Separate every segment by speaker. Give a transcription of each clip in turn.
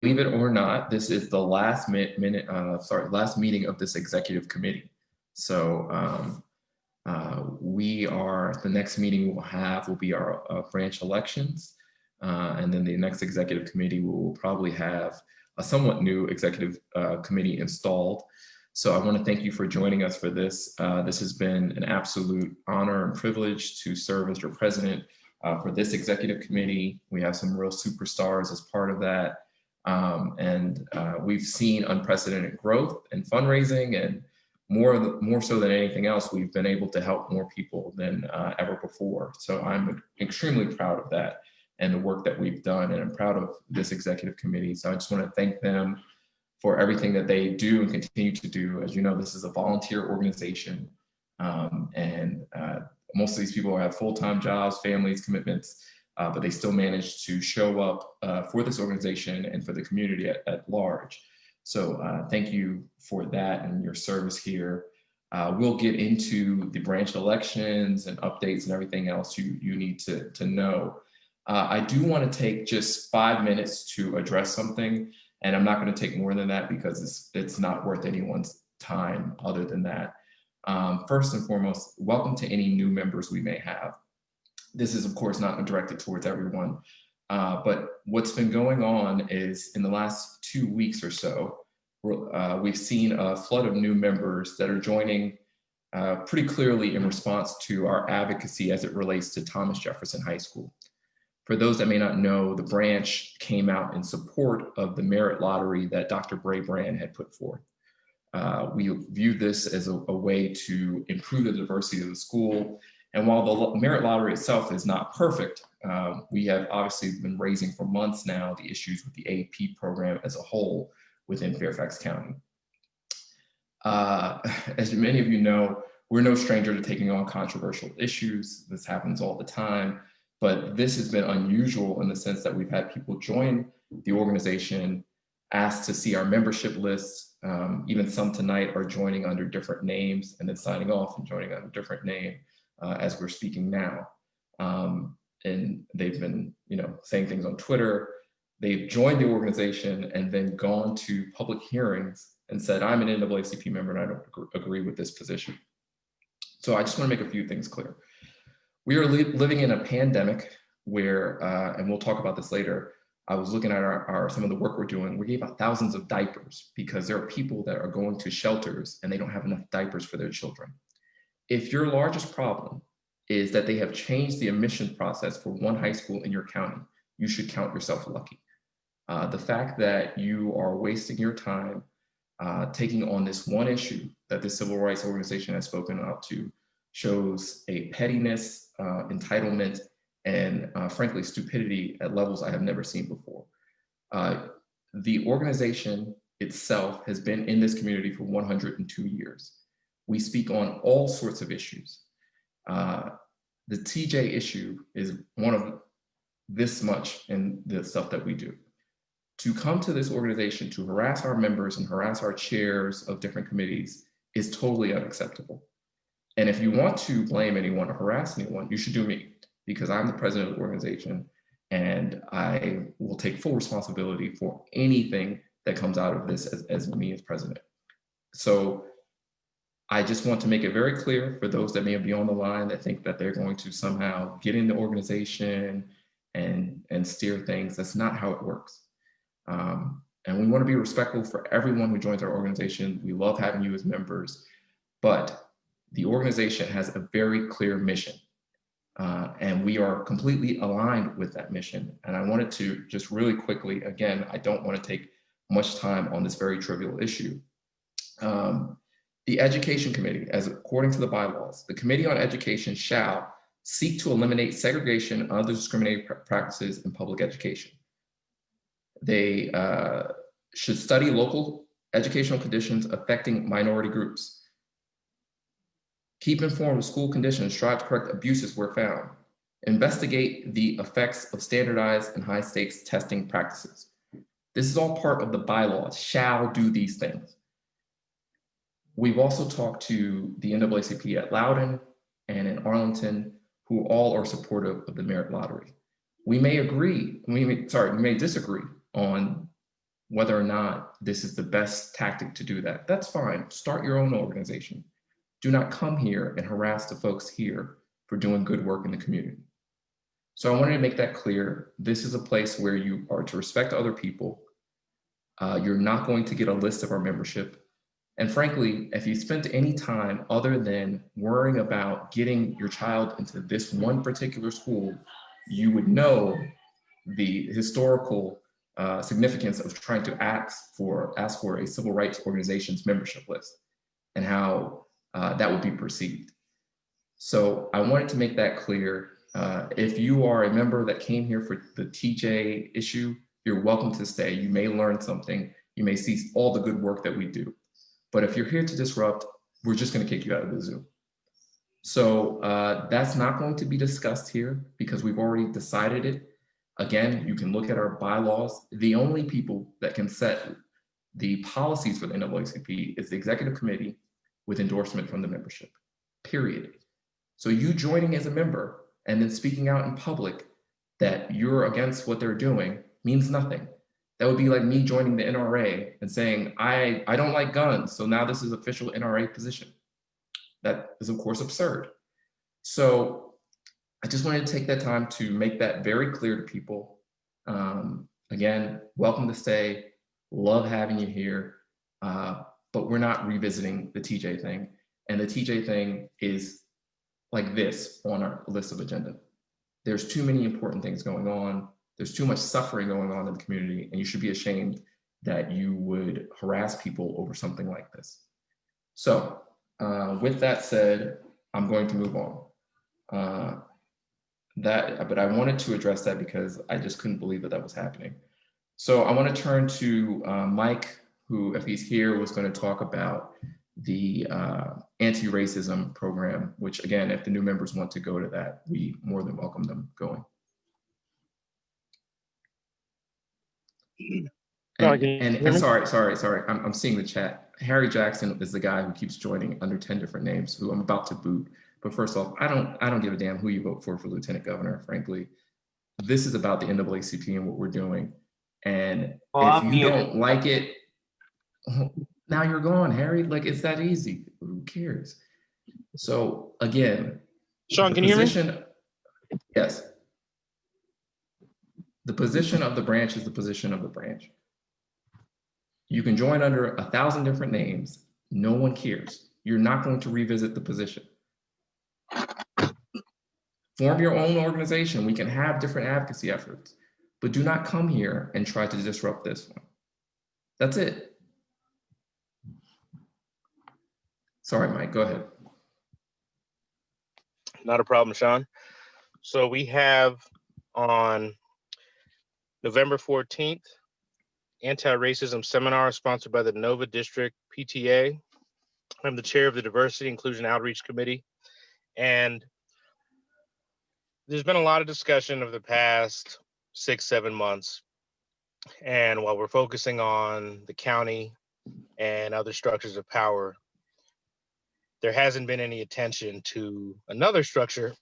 Speaker 1: Believe it or not, this is the last last meeting of this executive committee. So the next meeting we'll have will be our branch elections. And then the next executive committee will probably have a somewhat new executive committee installed. So I want to thank you for joining us for this. This has been an absolute honor and privilege to serve as your president for this executive committee. We have some real superstars as part of that. We've seen unprecedented growth and fundraising, and more so than anything else, we've been able to help more people than ever before. So I'm extremely proud of that and the work that we've done, and I'm proud of this executive committee. So I just want to thank them for everything that they do and continue to do. As you know, this is a volunteer organization, and most of these people have full-time jobs, families, commitments, but they still manage to show up for this organization and for the community at large. So thank you for that and your service here. We'll get into the branch elections and updates and everything else you need to know. I do want to take just 5 minutes to address something, and I'm not going to take more than that because it's not worth anyone's time other than that. First and foremost, welcome to any new members we may have. This is, of course, not directed towards everyone, but what's been going on is in the last 2 weeks or so, we've seen a flood of new members that are joining pretty clearly in response to our advocacy as it relates to Thomas Jefferson High School. For those that may not know, the branch came out in support of the merit lottery that Dr. Bray Brand had put forth. We view this as a way to improve the diversity of the school. And while the merit lottery itself is not perfect, we have obviously been raising for months now the issues with the AP program as a whole within Fairfax County. As many of you know, we're no stranger to taking on controversial issues. This happens all the time, but this has been unusual in the sense that we've had people join the organization, asked to see our membership lists. Even some tonight are joining under different names and then signing off and joining under a different name as we're speaking now. And they've been, saying things on Twitter. They've joined the organization and then gone to public hearings and said, I'm an NAACP member and I don't agree with this position. So I just want to make a few things clear. We are living in a pandemic where, and we'll talk about this later, I was looking at some of the work we're doing. We gave out thousands of diapers because there are people that are going to shelters and they don't have enough diapers for their children. If your largest problem is that they have changed the admission process for one high school in your county, you should count yourself lucky. The fact that you are wasting your time taking on this one issue that the civil rights organization has spoken out to shows a pettiness, entitlement, and frankly, stupidity at levels I have never seen before. The organization itself has been in this community for 102 years. We speak on all sorts of issues. The TJ issue is one of this much in the stuff that we do. To come to this organization to harass our members and harass our chairs of different committees is totally unacceptable. And if you want to blame anyone or harass anyone, you should do me, because I'm the president of the organization and I will take full responsibility for anything that comes out of this as me as president. So I just want to make it very clear for those that may be on the line that think that they're going to somehow get in the organization and steer things. That's not how it works. And we want to be respectful for everyone who joins our organization. We love having you as members, but the organization has a very clear mission. And we are completely aligned with that mission. And I wanted to just really quickly, again, I don't want to take much time on this very trivial issue. The Education Committee, as according to the bylaws, the Committee on Education shall seek to eliminate segregation and other discriminating practices in public education. They should study local educational conditions affecting minority groups. Keep informed of school conditions, strive to correct abuses where found. Investigate the effects of standardized and high stakes testing practices. This is all part of the bylaws, shall do these things. We've also talked to the NAACP at Loudoun and in Arlington, who all are supportive of the merit lottery. We may disagree on whether or not this is the best tactic to do that. That's fine. Start your own organization. Do not come here and harass the folks here for doing good work in the community. So I wanted to make that clear. This is a place where you are to respect other people. You're not going to get a list of our membership. And frankly, if you spent any time other than worrying about getting your child into this one particular school, you would know the historical significance of trying to ask for a civil rights organization's membership list and how that would be perceived. So I wanted to make that clear. If you are a member that came here for the TJ issue, you're welcome to stay. You may learn something. You may see all the good work that we do. But if you're here to disrupt, we're just going to kick you out of the Zoom. So that's not going to be discussed here because we've already decided it. Again, you can look at our bylaws. The only people that can set the policies for the NAACP is the executive committee with endorsement from the membership, period. So you joining as a member and then speaking out in public that you're against what they're doing means nothing. That would be like me joining the NRA and saying, I don't like guns, so now this is official NRA position. That is, of course, absurd. So I just wanted to take that time to make that very clear to people. Again, welcome to stay. Love having you here. But we're not revisiting the TJ thing. And the TJ thing is like this on our list of agenda. There's too many important things going on. There's too much suffering going on in the community, and you should be ashamed that you would harass people over something like this. So with that said, I'm going to move on. But I wanted to address that because I just couldn't believe that was happening. So I want to turn to Mike, who, if he's here, was going to talk about the anti-racism program, which again, if the new members want to go to that, we more than welcome them going. And sorry, I'm seeing the chat. Harry Jackson is the guy who keeps joining under 10 different names, who I'm about to boot. But first off, I don't give a damn who you vote for lieutenant governor, frankly. This is about the NAACP and what we're doing. And if you don't like it, now you're gone, Harry. Like, it's that easy. Who cares? So again,
Speaker 2: Sean, can you hear me?
Speaker 1: Yes. The position of the branch is the position of the branch. You can join under 1,000 different names. No one cares. You're not going to revisit the position. Form your own organization. We can have different advocacy efforts, but do not come here and try to disrupt this one. That's it. Sorry, Mike, go ahead.
Speaker 2: Not a problem, Sean. So we have on November 14th, anti-racism seminar sponsored by the Nova District PTA. I'm the chair of the Diversity Inclusion Outreach Committee. And there's been a lot of discussion over the past 6-7 months. And while we're focusing on the county and other structures of power, there hasn't been any attention to another structure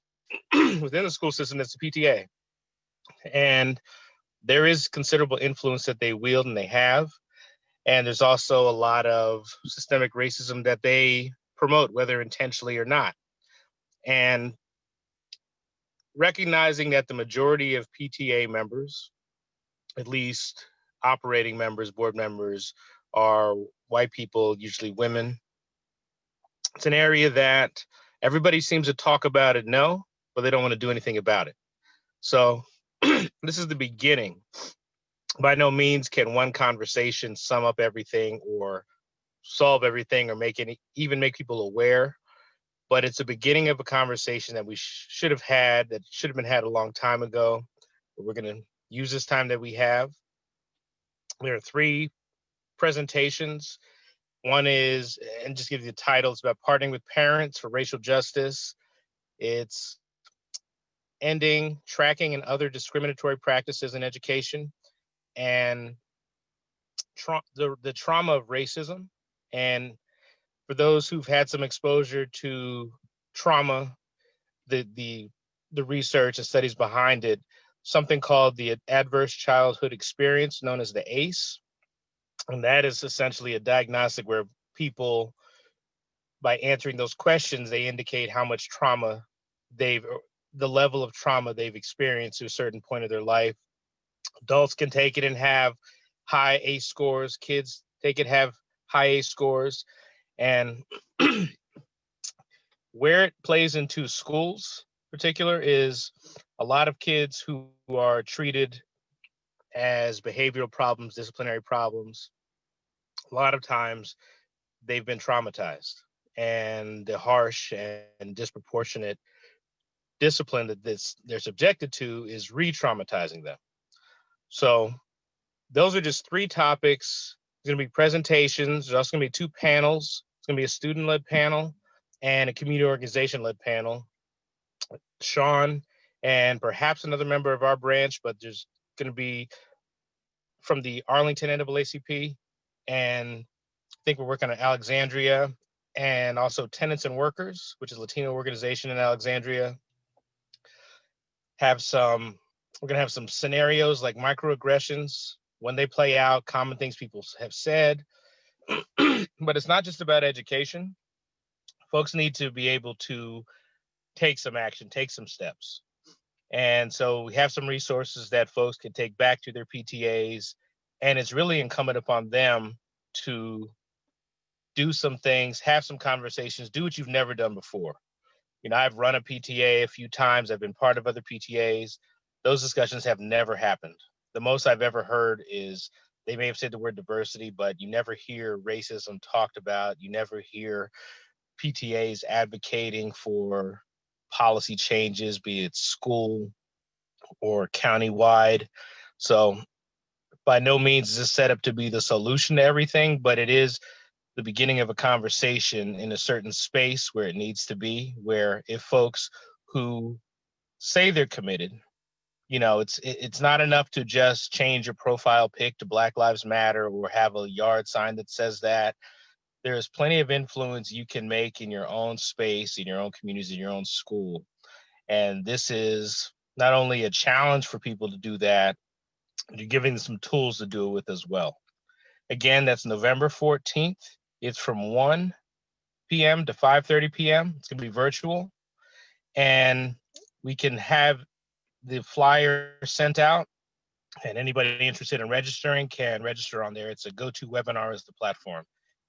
Speaker 2: within the school system, that's the PTA. And there is considerable influence that they wield and they have. And there's also a lot of systemic racism that they promote, whether intentionally or not. And recognizing that the majority of PTA members, at least operating members, board members, are white people, usually women. It's an area that everybody seems to talk about it, no, but they don't want to do anything about it. So this is the beginning. By no means can one conversation sum up everything or solve everything or even make people aware, but it's a beginning of a conversation that we should have had, that should have been had a long time ago. We're going to use this time that we have. There are 3 presentations. One is, and just give you the title, it's about partnering with parents for racial justice. It's ending tracking and other discriminatory practices in education, and the trauma of racism. And for those who've had some exposure to trauma, the research and studies behind it, something called the adverse childhood experience, known as the ACE, And that is essentially a diagnostic where people, by answering those questions, they indicate how much trauma the level of trauma they've experienced to a certain point of their life. Adults can take it and have high ACE scores. Kids take it, have high ACE scores. And where it plays into schools in particular is a lot of kids who are treated as behavioral problems, disciplinary problems. A lot of times they've been traumatized, and the harsh and disproportionate discipline that they're subjected to is re-traumatizing them. So those are just 3 topics. There's going to be presentations. There's also going to be 2 panels. It's going to be a student-led panel and a community organization-led panel. Sean and perhaps another member of our branch, but there's going to be from the Arlington NAACP, and I think we're working on Alexandria, and also Tenants and Workers, which is a Latino organization in Alexandria. We're going to have some scenarios like microaggressions, when they play out, common things people have said. But it's not just about education. Folks need to be able to take some action, take some steps. And so we have some resources that folks can take back to their PTAs, and it's really incumbent upon them to do some things, have some conversations, do what you've never done before. You know, I've run a PTA a few times. I've been part of other PTAs. Those discussions have never happened. The most I've ever heard is they may have said the word diversity, but you never hear racism talked about. You never hear PTAs advocating for policy changes, be it school or countywide. So by no means is this set up to be the solution to everything, but it is the beginning of a conversation in a certain space where it needs to be, where if folks who say they're committed, you know, it's not enough to just change your profile pic to Black Lives Matter or have a yard sign that says that. There's plenty of influence you can make in your own space, in your own communities, in your own school. And this is not only a challenge for people to do that, you're giving them some tools to do it with as well. Again, that's November 14th. It's from 1 p.m. to 5:30 p.m. It's going to be virtual. And we can have the flyer sent out, and anybody interested in registering can register on there. It's a GoToWebinar is the platform.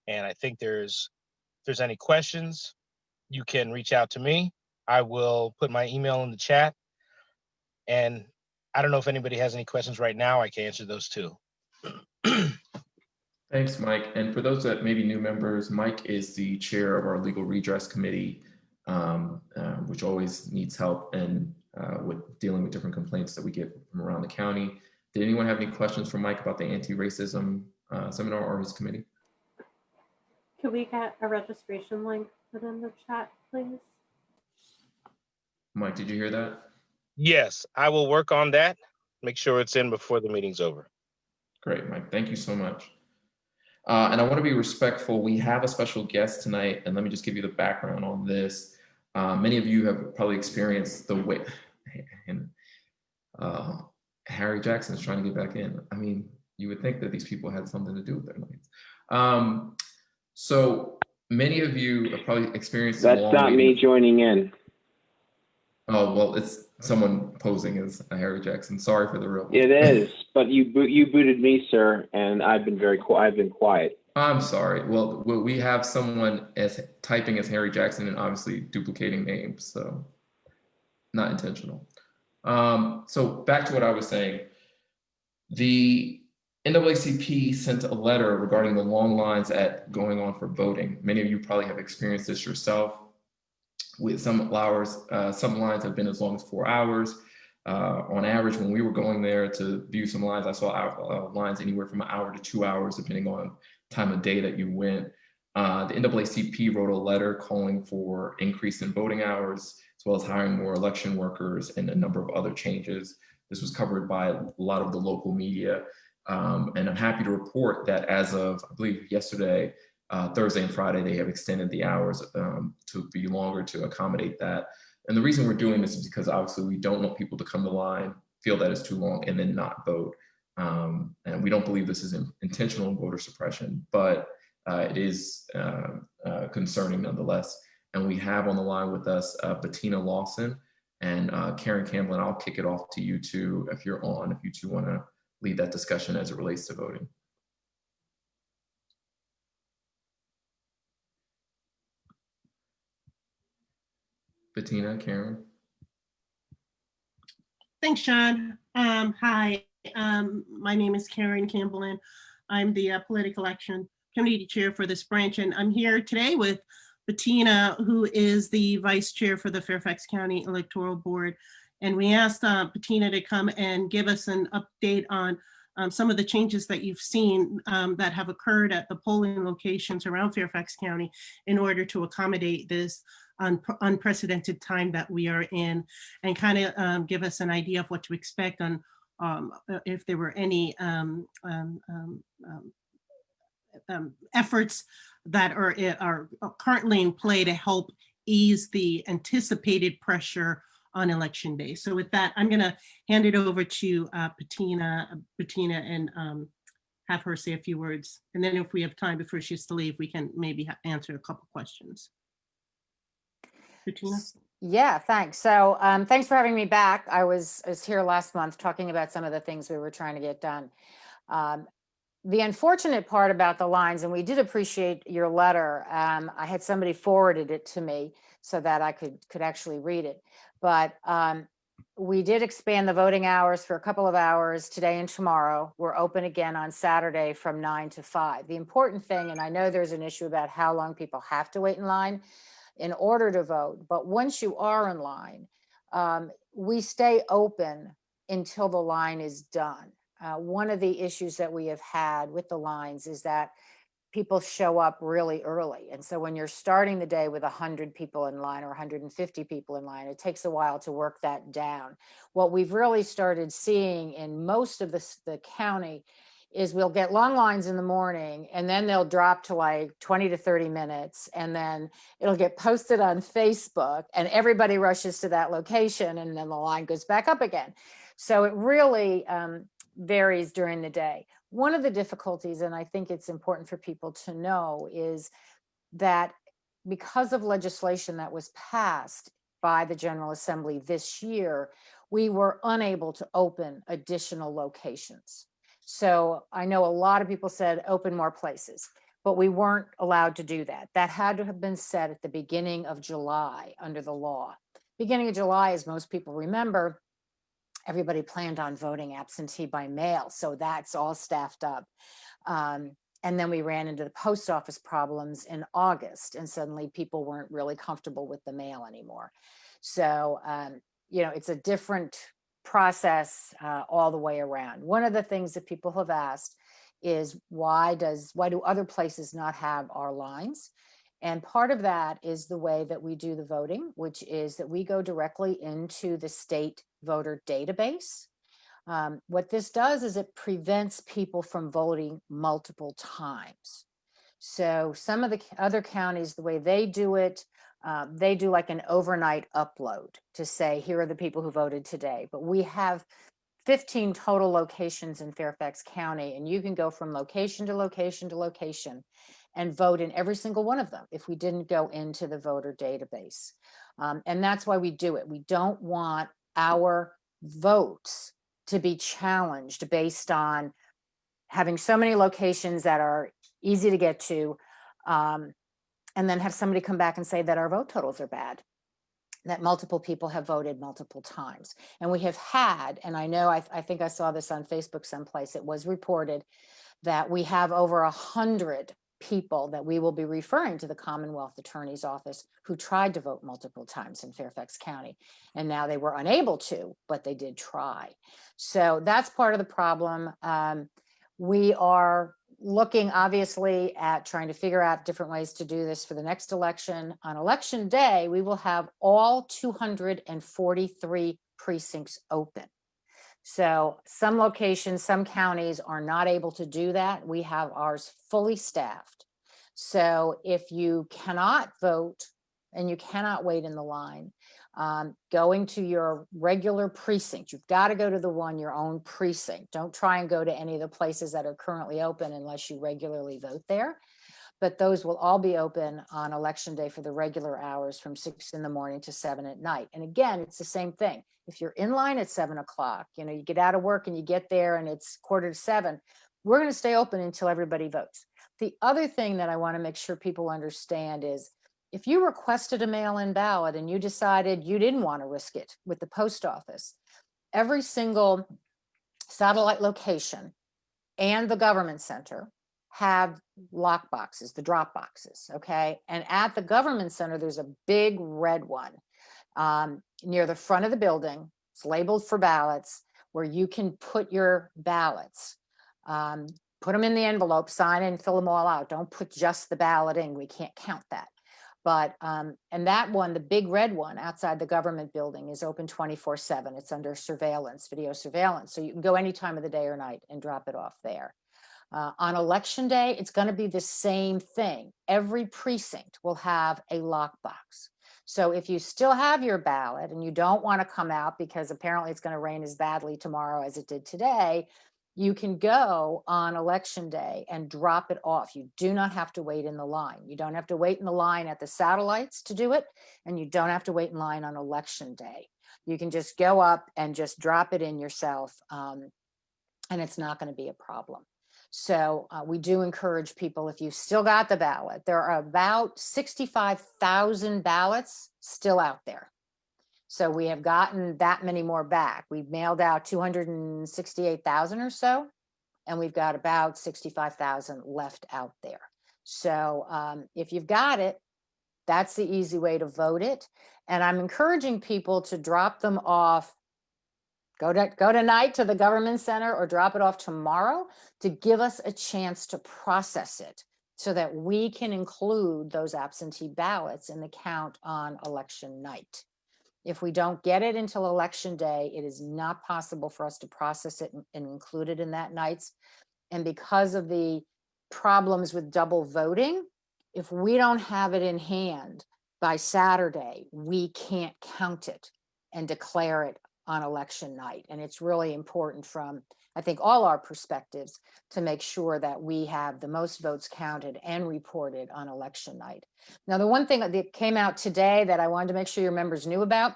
Speaker 2: And I think if there's any questions, you can reach out to me. I will put my email in the chat. And I don't know if anybody has any questions right now. I can answer those too.
Speaker 1: Thanks, Mike. And for those that may be new members, Mike is the chair of our Legal Redress Committee, which always needs help and with dealing with different complaints that we get from around the county. Did anyone have any questions for Mike about the anti-racism seminar or his committee?
Speaker 3: Could we get a registration link put in the chat, please?
Speaker 1: Mike, did you hear that?
Speaker 2: Yes, I will work on that. Make sure it's in before the meeting's over.
Speaker 1: Great, Mike. Thank you so much. And I want to be respectful. We have a special guest tonight, and let me just give you the background on this. Many of you have probably experienced the way, and Harry Jackson is trying to get back in. I mean, you would think that these people had something to do with their nights. So many of you have probably experienced.
Speaker 4: That's not me joining in.
Speaker 1: Oh, well, it's someone posing as a Harry Jackson. Sorry for the real.
Speaker 4: It is, but you booted me, sir, and I've been quiet.
Speaker 1: I'm sorry. Well, we have someone as typing as Harry Jackson and obviously duplicating names, so not intentional. So back to what I was saying. The NAACP sent a letter regarding the long lines going on for voting. Many of you probably have experienced this yourself. With some lines have been as long as 4 hours. On average, when we were going there to view some lines, I saw lines anywhere from an hour to 2 hours, depending on time of day that you went. The NAACP wrote a letter calling for increase in voting hours, as well as hiring more election workers and a number of other changes. This was covered by a lot of the local media. And I'm happy to report that as of, I believe, yesterday, Thursday and Friday, they have extended the hours to be longer to accommodate that. And the reason we're doing this is because obviously we don't want people to come to line, feel that it's too long, and then not vote. And we don't believe this is intentional voter suppression, but it is concerning nonetheless. And we have on the line with us Bettina Lawson and Karen Campbell. And I'll kick it off to you two if you're on, if you two want to lead that discussion as it relates to voting. Bettina, Karen.
Speaker 5: Thanks, Sean. Hi, my name is Karen Campbell, and I'm the Political Action Committee Chair for this branch. And I'm here today with Bettina, who is the Vice Chair for the Fairfax County Electoral Board. And we asked Bettina to come and give us an update on some of the changes that you've seen that have occurred at the polling locations around Fairfax County in order to accommodate this unprecedented time that we are in, and kind of give us an idea of what to expect on if there were any efforts that are currently in play to help ease the anticipated pressure on election day. So with that, I'm going to hand it over to Bettina, and have her say a few words. And then if we have time before she has to leave, we can maybe answer a couple questions. Bettina?
Speaker 6: Yeah, thanks. So thanks for having me back. I was here last month talking about some of the things we were trying to get done. The unfortunate part about the lines, and we did appreciate your letter. I had somebody forwarded it to me so that I could actually read it. But we did expand the voting hours for a couple of hours today and tomorrow. We're open again on Saturday from 9 to 5. The important thing, and I know there's an issue about how long people have to wait in line in order to vote, but once you are in line, we stay open until the line is done. One of the issues that we have had with the lines is that people show up really early. And so when you're starting the day with 100 people in line or 150 people in line, it takes a while to work that down. What we've really started seeing in most of the county is we'll get long lines in the morning, and then they'll drop to like 20 to 30 minutes, and then it'll get posted on Facebook, and everybody rushes to that location, and then the line goes back up again. So it really varies during the day. One of the difficulties, and I think it's important for people to know, is that because of legislation that was passed by the General Assembly this year, we were unable to open additional locations. So I know a lot of people said open more places, but we weren't allowed to do that. That had to have been said at the beginning of July under the law. Beginning of July, as most people remember, everybody planned on voting absentee by mail. So that's all staffed up. And then we ran into the post office problems in August, and suddenly people weren't really comfortable with the mail anymore. So, it's a different process all the way around. One of the things that people have asked is why do other places not have our lines? And part of that is the way that we do the voting, which is that we go directly into the state voter database. What this does is it prevents people from voting multiple times. So some of the other counties, the way they do it, they do like an overnight upload to say, here are the people who voted today. But we have 15 total locations in Fairfax County, and you can go from location to location to location and vote in every single one of them if we didn't go into the voter database. And that's why we do it. We don't want our votes to be challenged based on having so many locations that are easy to get to, and then have somebody come back and say that our vote totals are bad, that multiple people have voted multiple times. And we have had, and I know, I think I saw this on Facebook someplace, it was reported that we have over 100 people that we will be referring to the Commonwealth Attorney's Office who tried to vote multiple times in Fairfax County. And now they were unable to, but they did try. So that's part of the problem. We are looking obviously at trying to figure out different ways to do this for the next election. On election day, we will have all 243 precincts open. So some locations, some counties are not able to do that. We have ours fully staffed. So if you cannot vote and you cannot wait in the line, Going to your regular precinct. You've got to go to the one, your own precinct. Don't try and go to any of the places that are currently open unless you regularly vote there. But those will all be open on election day for the regular hours from 6 in the morning to 7 at night. And again, it's the same thing. If you're in line at 7 o'clock, you get out of work and you get there and it's 6:45, we're going to stay open until everybody votes. The other thing that I want to make sure people understand is if you requested a mail-in ballot and you decided you didn't want to risk it with the post office, every single satellite location and the government center have lock boxes, the drop boxes, okay? And at the government center, there's a big red one near the front of the building. It's labeled for ballots where you can put your ballots. Put them in the envelope, sign and fill them all out. Don't put just the ballot in. We can't count that. But, and that one, the big red one outside the government building is open 24/7. It's under surveillance, video surveillance. So you can go any time of the day or night and drop it off there. On election day, it's going to be the same thing. Every precinct will have a lockbox. So if you still have your ballot and you don't want to come out because apparently it's going to rain as badly tomorrow as it did today, you can go on election day and drop it off. You do not have to wait in the line. You don't have to wait in the line at the satellites to do it, and you don't have to wait in line on election day. You can just go up and just drop it in yourself, and it's not going to be a problem. So we do encourage people, if you still got the ballot, there are about 65,000 ballots still out there. So we have gotten that many more back. We've mailed out 268,000 or so, and we've got about 65,000 left out there. So if you've got it, that's the easy way to vote it. And I'm encouraging people to drop them off. Go tonight to the government center or drop it off tomorrow to give us a chance to process it so that we can include those absentee ballots in the count on election night. If we don't get it until election day, it is not possible for us to process it and include it in that night's. And because of the problems with double voting, if we don't have it in hand by Saturday, we can't count it and declare it on election night. And it's really important from, I think, all our perspectives to make sure that we have the most votes counted and reported on election night. Now, the one thing that came out today that I wanted to make sure your members knew about,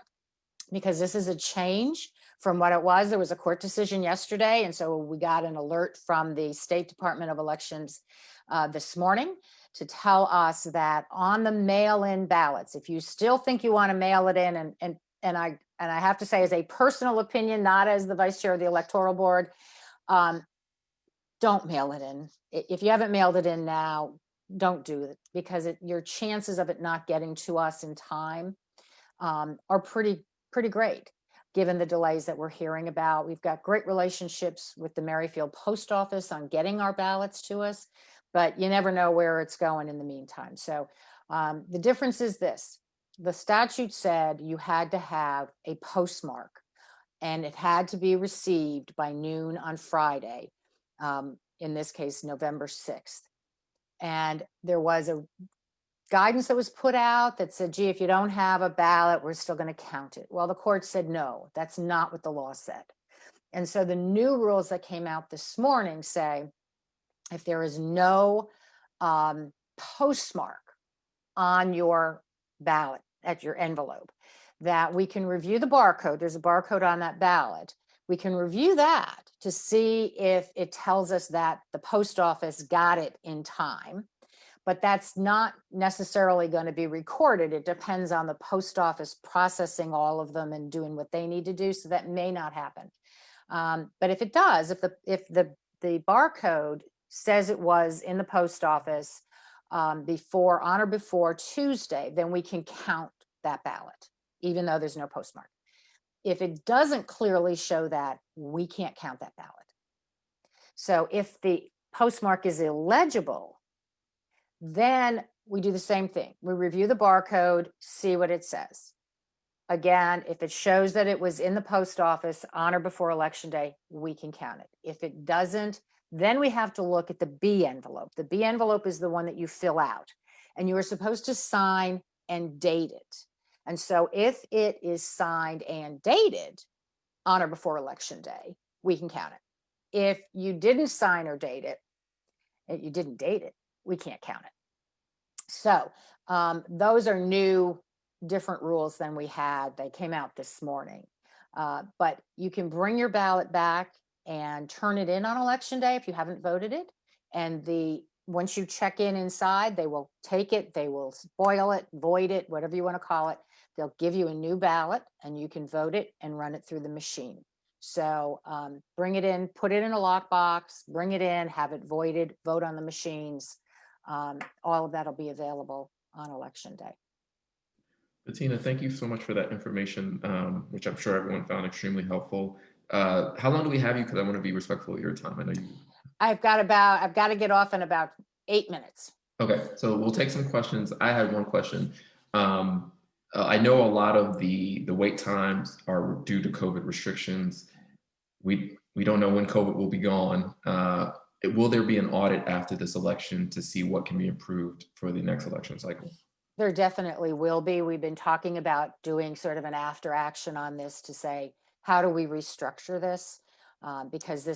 Speaker 6: because this is a change from what it was, there was a court decision yesterday. And so we got an alert from the State Department of Elections this morning to tell us that on the mail-in ballots, if you still think you want to mail it in, and I have to say, as a personal opinion, not as the vice chair of the electoral board, don't mail it in. If you haven't mailed it in now, don't do it, because your chances of it not getting to us in time are pretty great, given the delays that we're hearing about. We've got great relationships with the Merrifield Post Office on getting our ballots to us, but you never know where it's going in the meantime. So the difference is this. The statute said you had to have a postmark, and it had to be received by noon on Friday, in this case, November 6th. And there was a guidance that was put out that said, gee, if you don't have a ballot, we're still going to count it. Well, the court said, no, that's not what the law said. And so the new rules that came out this morning say, if there is no postmark on your ballot at your envelope, that we can review the barcode. There's a barcode on that ballot. We can review that to see if it tells us that the post office got it in time, but that's not necessarily going to be recorded. It depends on the post office processing all of them and doing what they need to do. So that may not happen. But if it does, if the barcode says it was in the post office on or before Tuesday, then we can count that ballot, even though there's no postmark. If it doesn't clearly show that, we can't count that ballot. So if the postmark is illegible, then we do the same thing. We review the barcode, see what it says. Again, if it shows that it was in the post office on or before election day, we can count it. If it doesn't, then we have to look at the B envelope. The B envelope is the one that you fill out, and you are supposed to sign and date it. And so if it is signed and dated on or before election day, we can count it. If you didn't sign or date it, you didn't date it, we can't count it. So those are new, different rules than we had. They came out this morning. But you can bring your ballot back and turn it in on election day if you haven't voted it. And once you check in inside, they will take it, they will spoil it, void it, whatever you want to call it. They'll give you a new ballot and you can vote it and run it through the machine. So bring it in, put it in a lockbox, bring it in, have it voided, vote on the machines. All of that will be available on election day.
Speaker 1: Bettina, thank you so much for that information, which I'm sure everyone found extremely helpful. How long do we have you? Because I want to be respectful of your time. I know you.
Speaker 6: I've got to get off in about 8 minutes.
Speaker 1: Okay, so we'll take some questions. I had one question. I know a lot of the wait times are due to COVID restrictions. We don't know when COVID will be gone. Will there be an audit after this election to see what can be improved for the next election cycle?
Speaker 6: There definitely will be. We've been talking about doing sort of an after action on this to say, how do we restructure this? Because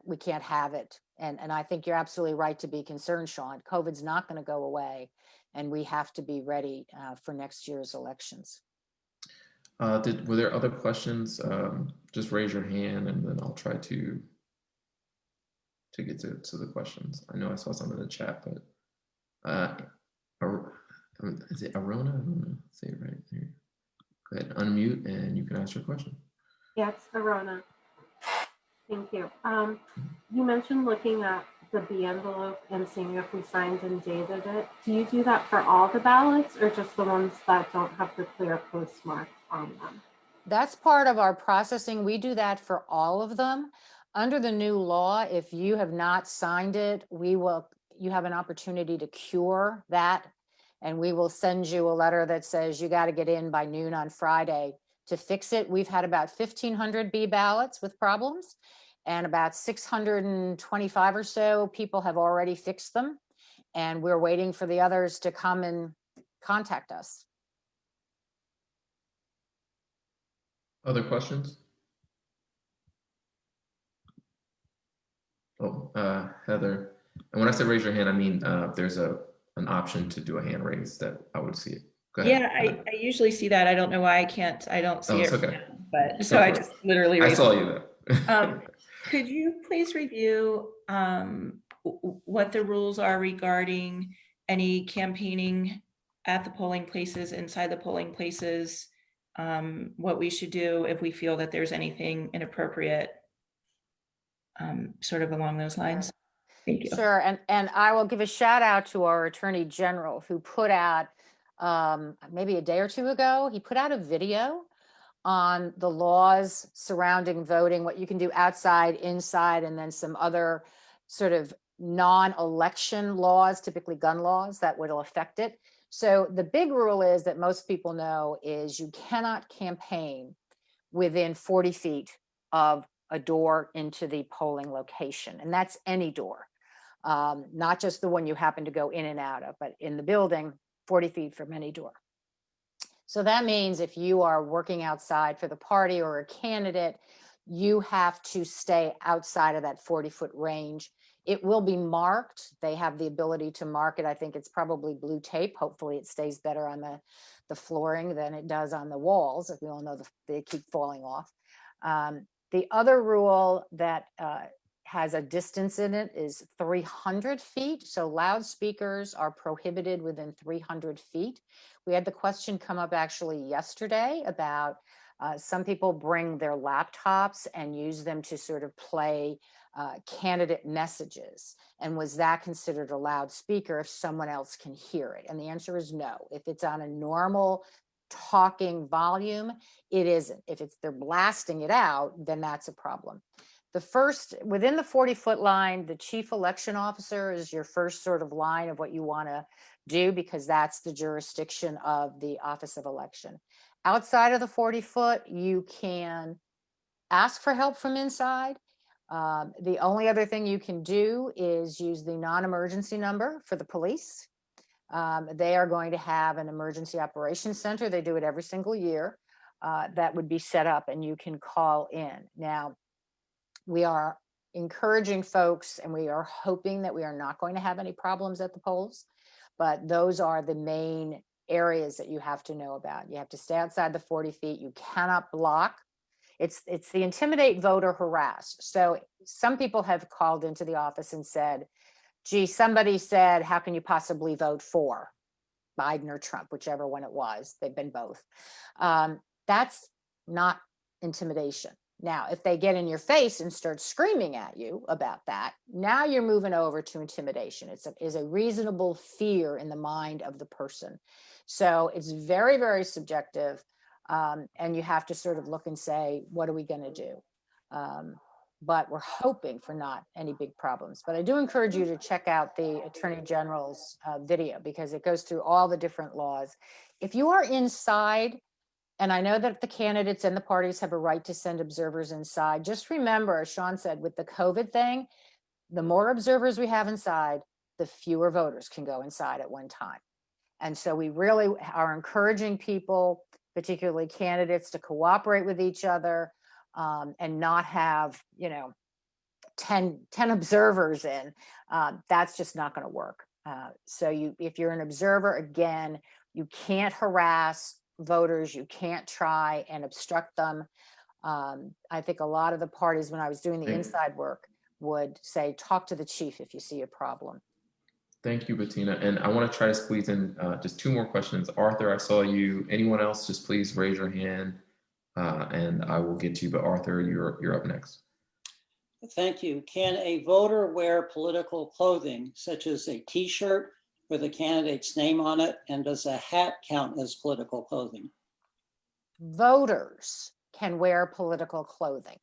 Speaker 6: we can't have it. And I think you're absolutely right to be concerned, Sean. COVID's not going to go away, and we have to be ready for next year's elections.
Speaker 1: Were there other questions? Just raise your hand and then I'll try to get to the questions. I know I saw some in the chat, but is it Arona? I don't know. Say it right here. Go ahead, unmute, and you can ask your question.
Speaker 3: Yeah, it's Arona. Thank you. You mentioned looking at the B envelope and seeing if we signed and dated it. Do you do that for all the ballots or just the ones that don't have the clear postmark on them?
Speaker 6: That's part of our processing. We do that for all of them. Under the new law, if you have not signed it, you have an opportunity to cure that. And we will send you a letter that says you got to get in by noon on Friday to fix it. We've had about 1,500 B ballots with problems, and about 625 or so people have already fixed them. And we're waiting for the others to come and contact us.
Speaker 1: Other questions? Oh, Heather. And when I say raise your hand, I mean there's an option to do a hand raise that I would see it. Go ahead.
Speaker 7: Yeah, I usually see that. I don't know why I don't see it.
Speaker 1: Okay.
Speaker 7: But so I just literally raised.
Speaker 1: I saw you there.
Speaker 7: Could you please review what the rules are regarding any campaigning at the polling places, inside the polling places, what we should do if we feel that there's anything inappropriate, sort of along those lines? Thank you.
Speaker 6: Sure, and I will give a shout out to our Attorney General who put out maybe a day or two ago, he put out a video on the laws surrounding voting, what you can do outside, inside, and then some other sort of non-election laws, typically gun laws, that would affect it. So the big rule is that most people know is you cannot campaign within 40 feet of a door into the polling location. And that's any door, not just the one you happen to go in and out of, but in the building, 40 feet from any door. So that means if you are working outside for the party or a candidate, you have to stay outside of that 40-foot range. It will be marked. They have the ability to mark it. I think it's probably blue tape. Hopefully it stays better on the flooring than it does on the walls. As we all know, they keep falling off. The other rule that has a distance in it is 300 feet. So loudspeakers are prohibited within 300 feet. We had the question come up actually yesterday about some people bring their laptops and use them to sort of play candidate messages. And was that considered a loudspeaker if someone else can hear it? And the answer is no. If it's on a normal talking volume, it isn't. If they're blasting it out, then that's a problem. Within the 40-foot line, the chief election officer is your first sort of line of what you want to do, because that's the jurisdiction of the Office of Election. Outside of the 40-foot, you can ask for help from inside. The only other thing you can do is use the non-emergency number for the police. They are going to have an emergency operations center. They do it every single year. That would be set up and you can call in. Now, we are encouraging folks and we are hoping that we are not going to have any problems at the polls, but those are the main areas that you have to know about. You have to stay outside the 40 feet. You cannot block. It's the intimidate, vote, or harass. So some people have called into the office and said, gee, somebody said, how can you possibly vote for Biden or Trump, whichever one it was? They've been both. That's not intimidation. Now, if they get in your face and start screaming at you about that, now you're moving over to intimidation. It's a reasonable fear in the mind of the person. So it's very, very subjective. And you have to sort of look and say, what are we going to do? But we're hoping for not any big problems. But I do encourage you to check out the Attorney General's video because it goes through all the different laws. If you are inside, and I know that the candidates and the parties have a right to send observers inside, just remember, as Sean said, with the COVID thing, the more observers we have inside, the fewer voters can go inside at one time. And so we really are encouraging people, particularly candidates, to cooperate with each other and not have, 10 observers in. That's just not going to work. So if you're an observer, again, you can't harass voters, you can't try and obstruct them. I think a lot of the parties, when I was doing the inside work, would say, talk to the chief if you see a problem.
Speaker 1: Thank you, Bettina. And I want to try to squeeze in just 2 more questions. Arthur, I saw you. Anyone else, just please raise your hand and I will get to you. But Arthur, you're up next.
Speaker 8: Thank you. Can a voter wear political clothing, such as a t-shirt with a candidate's name on it? And does a hat count as political clothing?
Speaker 6: Voters can wear political clothing.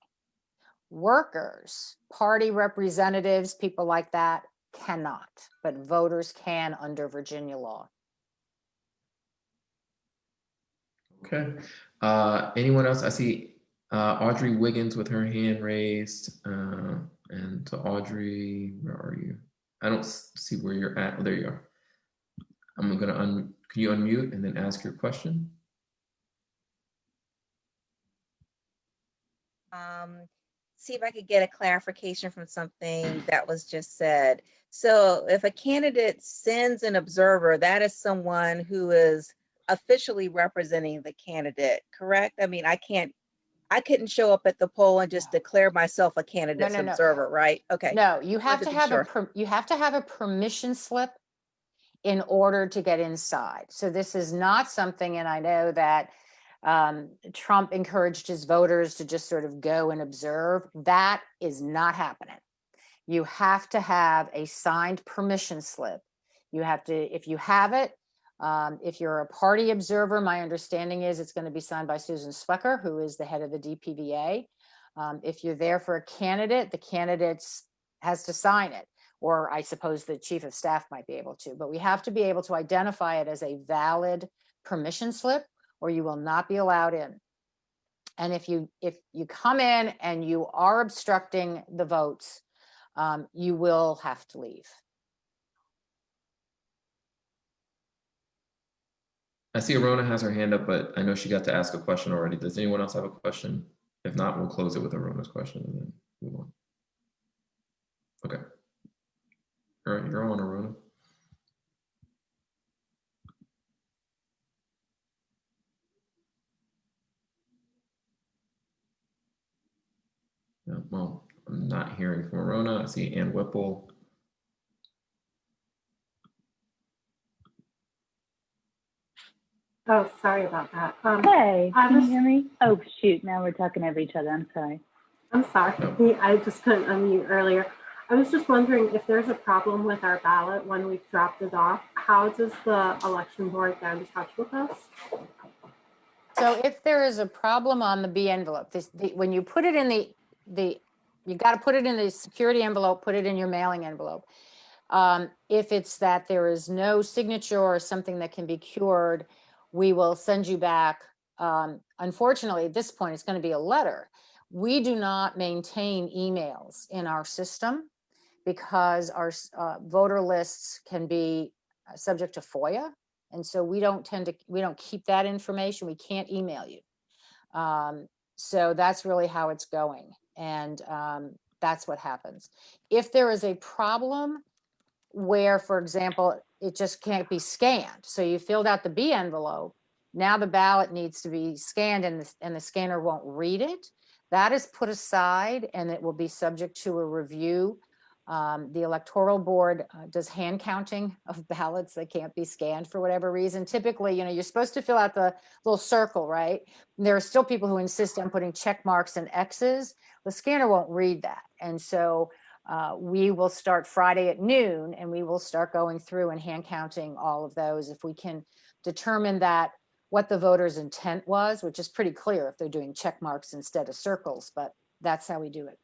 Speaker 6: Workers, party representatives, people like that cannot, but voters can under Virginia law.
Speaker 1: Okay. Anyone else? I see Audrey Wiggins with her hand raised. And to Audrey, where are you? I don't see where you're at. Oh, there you are. I'm gonna can you unmute and then ask your question?
Speaker 9: See if I could get a clarification from something that was just said. So if a candidate sends an observer, that is someone who is officially representing the candidate, correct? I mean, I couldn't show up at the poll and just declare myself a candidate's observer, right? Okay.
Speaker 6: No, you have to have a permission slip in order to get inside. So this is not something, and I know that Trump encouraged his voters to just sort of go and observe. That is not happening. You have to have a signed permission slip. You have to, if you have it, if you're a party observer, my understanding is it's going to be signed by Susan Swecker, who is the head of the DPVA. If you're there for a candidate, the candidate has to sign it, or I suppose the chief of staff might be able to, but we have to be able to identify it as a valid permission slip, or you will not be allowed in. And if you come in and you are obstructing the votes, you will have to leave.
Speaker 1: I see Arona has her hand up, but I know she got to ask a question already. Does anyone else have a question? If not, we'll close it with Arona's question and then move on. Okay. All right, you're on, Arona. Yeah, well, I'm not hearing from Arona. I see Ann Whipple.
Speaker 3: Oh, sorry about that.
Speaker 10: Hey, can you hear me? Oh, shoot. Now we're talking over each other. I'm sorry.
Speaker 3: I'm sorry. I just couldn't unmute earlier. I was just wondering if there's a problem with our ballot when we've dropped it off, how does the election board get in touch with us?
Speaker 6: So if there is a problem on the B envelope, when you put it in you got to put it in the security envelope, put it in your mailing envelope. If it's that there is no signature or something that can be cured, we will send you back. Unfortunately, at this point, it's going to be a letter. We do not maintain emails in our system because our voter lists can be subject to FOIA. And so we don't keep that information. We can't email you. So that's really how it's going. And that's what happens. If there is a problem where, for example, it just can't be scanned. So you filled out the B envelope. Now the ballot needs to be scanned and the scanner won't read it. That is put aside and it will be subject to a review. The electoral board does hand counting of ballots that can't be scanned for whatever reason. Typically, you're supposed to fill out the little circle, right? And there are still people who insist on putting check marks and X's. The scanner won't read that. And so we will start Friday at noon and we will start going through and hand counting all of those. If we can determine that what the voter's intent was, which is pretty clear if they're doing check marks instead of circles, but that's how we do it.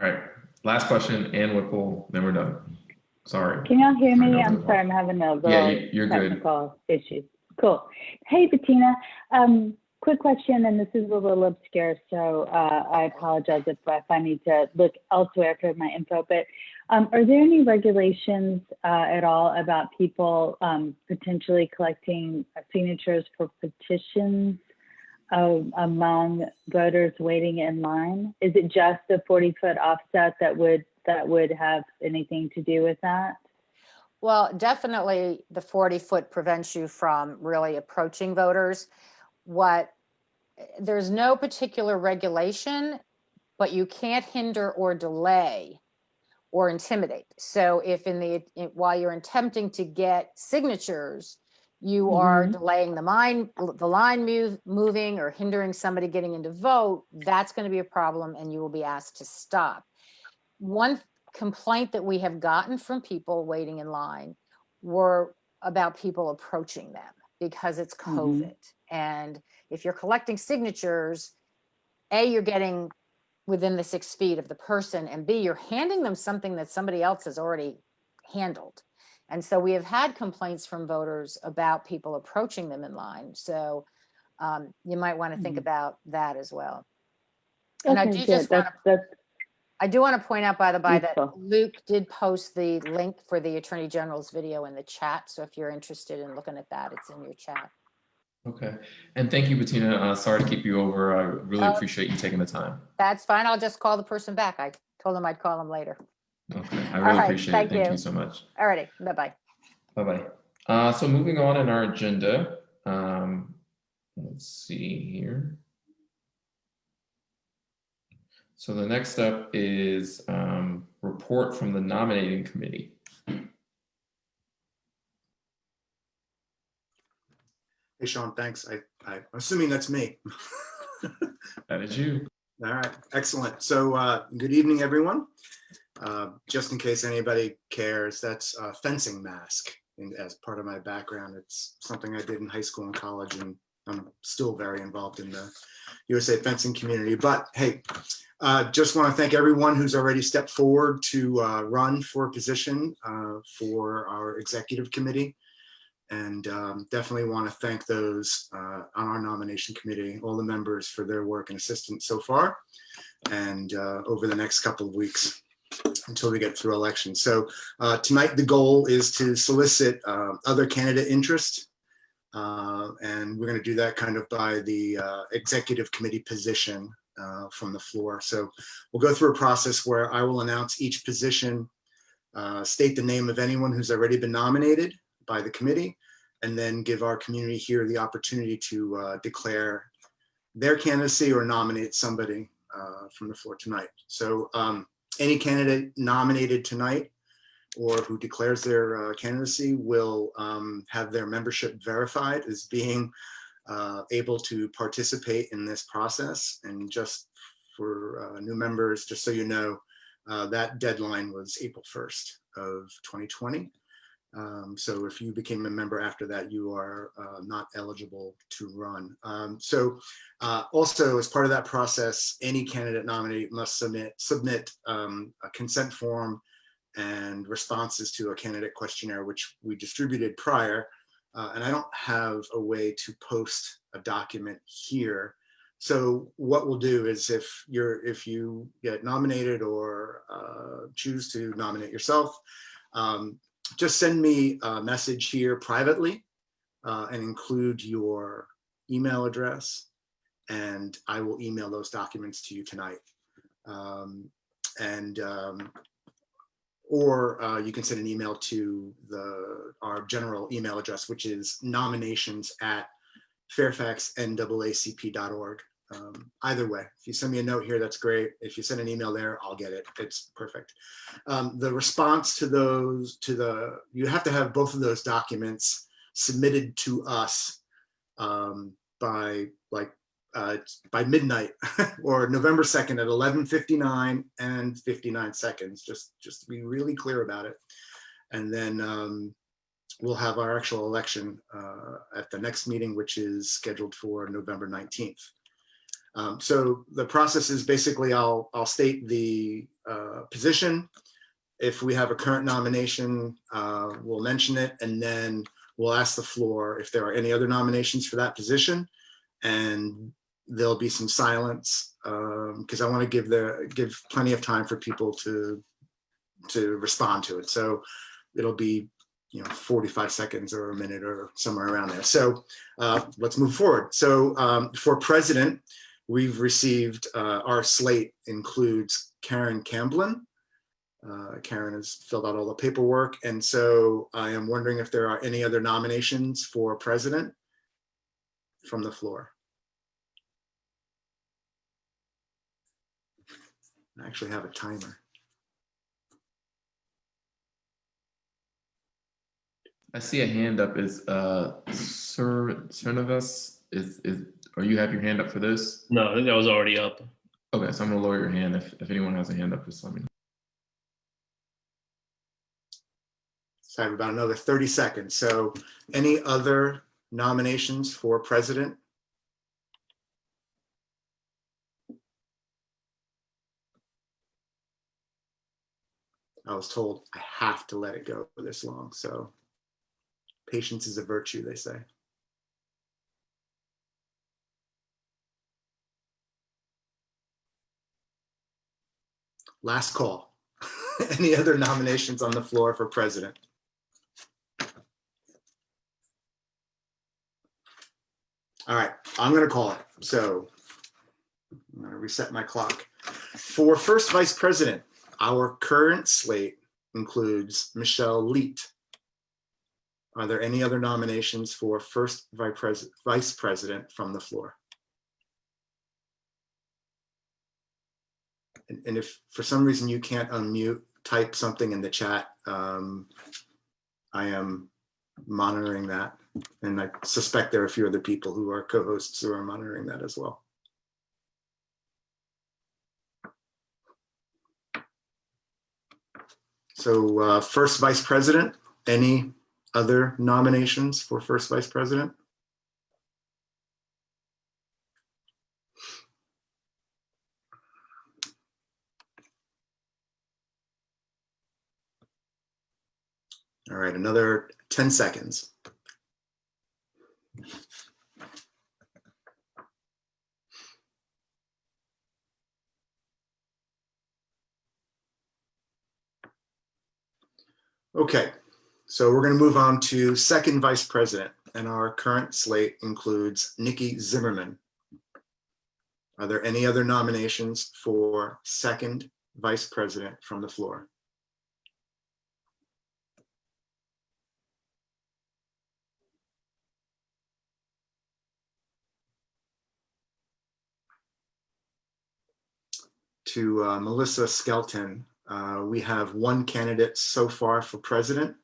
Speaker 1: All right, last question, Ann Whipple, then we're done. Sorry.
Speaker 10: Can y'all hear me?
Speaker 1: I know
Speaker 10: I'm
Speaker 1: that
Speaker 10: sorry, I'm having a little
Speaker 1: you're good.
Speaker 10: technical issue. Cool. Hey, Bettina. Quick question, and this is a little obscure, so I apologize if I need to look elsewhere for my info, but are there any regulations at all about people potentially collecting signatures for petitions among voters waiting in line? Is it just the 40-foot offset that would have anything to do with that?
Speaker 6: Well, definitely the 40-foot prevents you from really approaching voters. There's no particular regulation, but you can't hinder or delay or intimidate. So if while you're attempting to get signatures, you are delaying the line moving or hindering somebody getting in to vote, that's going to be a problem and you will be asked to stop. One complaint that we have gotten from people waiting in line were about people approaching them because it's COVID. And if you're collecting signatures, A, you're getting within the 6 feet of the person, and B, you're handing them something that somebody else has already handled. And so we have had complaints from voters about people approaching them in line. So you might want to think about that as well. And
Speaker 10: okay,
Speaker 6: I do want to point out, by the by, that
Speaker 10: useful.
Speaker 6: Luke did post the link for the Attorney General's video in the chat. So if you're interested in looking at that, it's in your chat.
Speaker 1: Okay, and thank you, Bettina. Sorry to keep you over. I really appreciate you taking the time.
Speaker 6: That's fine. I'll just call the person back. I told them I'd call them later.
Speaker 1: Okay, I really appreciate it. Thank you so much.
Speaker 6: All righty, bye-bye.
Speaker 1: Bye-bye. So moving on in our agenda, let's see here. So the next step is report from the nominating committee.
Speaker 11: Hey, Sean, thanks. I'm assuming that's me.
Speaker 1: That is you.
Speaker 11: All right, excellent. So good evening, everyone. Just in case anybody cares, that's a fencing mask. And as part of my background, it's something I did in high school and college, and I'm still very involved in the USA fencing community. But hey, just want to thank everyone who's already stepped forward to run for a position for our executive committee. And definitely want to thank those on our nomination committee, all the members, for their work and assistance so far, and over the next couple of weeks until we get through elections. So tonight the goal is to solicit other candidate interest, and we're going to do that kind of by the executive committee position from the floor. So we'll go through a process where I will announce each position, state the name of anyone who's already been nominated by the committee, and then give our community here the opportunity to declare their candidacy or nominate somebody from the floor tonight. So any candidate nominated tonight or who declares their candidacy will have their membership verified as being able to participate in this process. And just for new members, just so you know, that deadline was April 1st of 2020. So if you became a member after that, you are not eligible to run. Also, as part of that process, any candidate nominee must submit a consent form and responses to a candidate questionnaire, which we distributed prior. And I don't have a way to post a document here. So what we'll do is if you get nominated or choose to nominate yourself, just send me a message here privately and include your email address, and I will email those documents to you tonight. Or you can send an email to our general email address, which is nominations@fairfaxnaacp.org. Either way, if you send me a note here, that's great. If you send an email there, I'll get it. It's perfect. The response to those, you have to have both of those documents submitted to us by midnight or November 2nd at 11:59 and 59 seconds, just to be really clear about it. And then we'll have our actual election at the next meeting, which is scheduled for November 19th. So the process is basically I'll state the position. If we have a current nomination, we'll mention it, and then we'll ask the floor if there are any other nominations for that position. And there'll be some silence because I want to give plenty of time for people to respond to it. So it'll be 45 seconds or a minute or somewhere around there. So let's move forward. So for president, we've received our slate includes Karen Camblin. Karen has filled out all the paperwork, and so I am wondering if there are any other nominations for president from the floor. I actually have a timer.
Speaker 1: I see a hand up. Is Sir Cernavas, are you have your hand up for this?
Speaker 12: No, I think that was already up.
Speaker 1: Okay, so I'm gonna lower your hand. If anyone has a hand up, just let me know.
Speaker 11: So I have about another 30 seconds. So any other nominations for president? I was told I have to let it go for this long. So patience is a virtue, they say. Last call. Any other nominations on the floor for president? All right, I'm going to call it. So I'm going to reset my clock. For first vice president, our current slate includes Michelle Leet. Are there any other nominations for first vice president from the floor? And if for some reason you can't unmute, type something in the chat. I am monitoring that. And I suspect there are a few other people who are co-hosts who are monitoring that as well. So first vice president, any other nominations for first vice president? All right, another 10 seconds. Okay, so we're going to move on to second vice president, and our current slate includes Nikki Zimmerman. Are there any other nominations for second vice president from the floor? To Melissa Skelton, we have one candidate so far for president.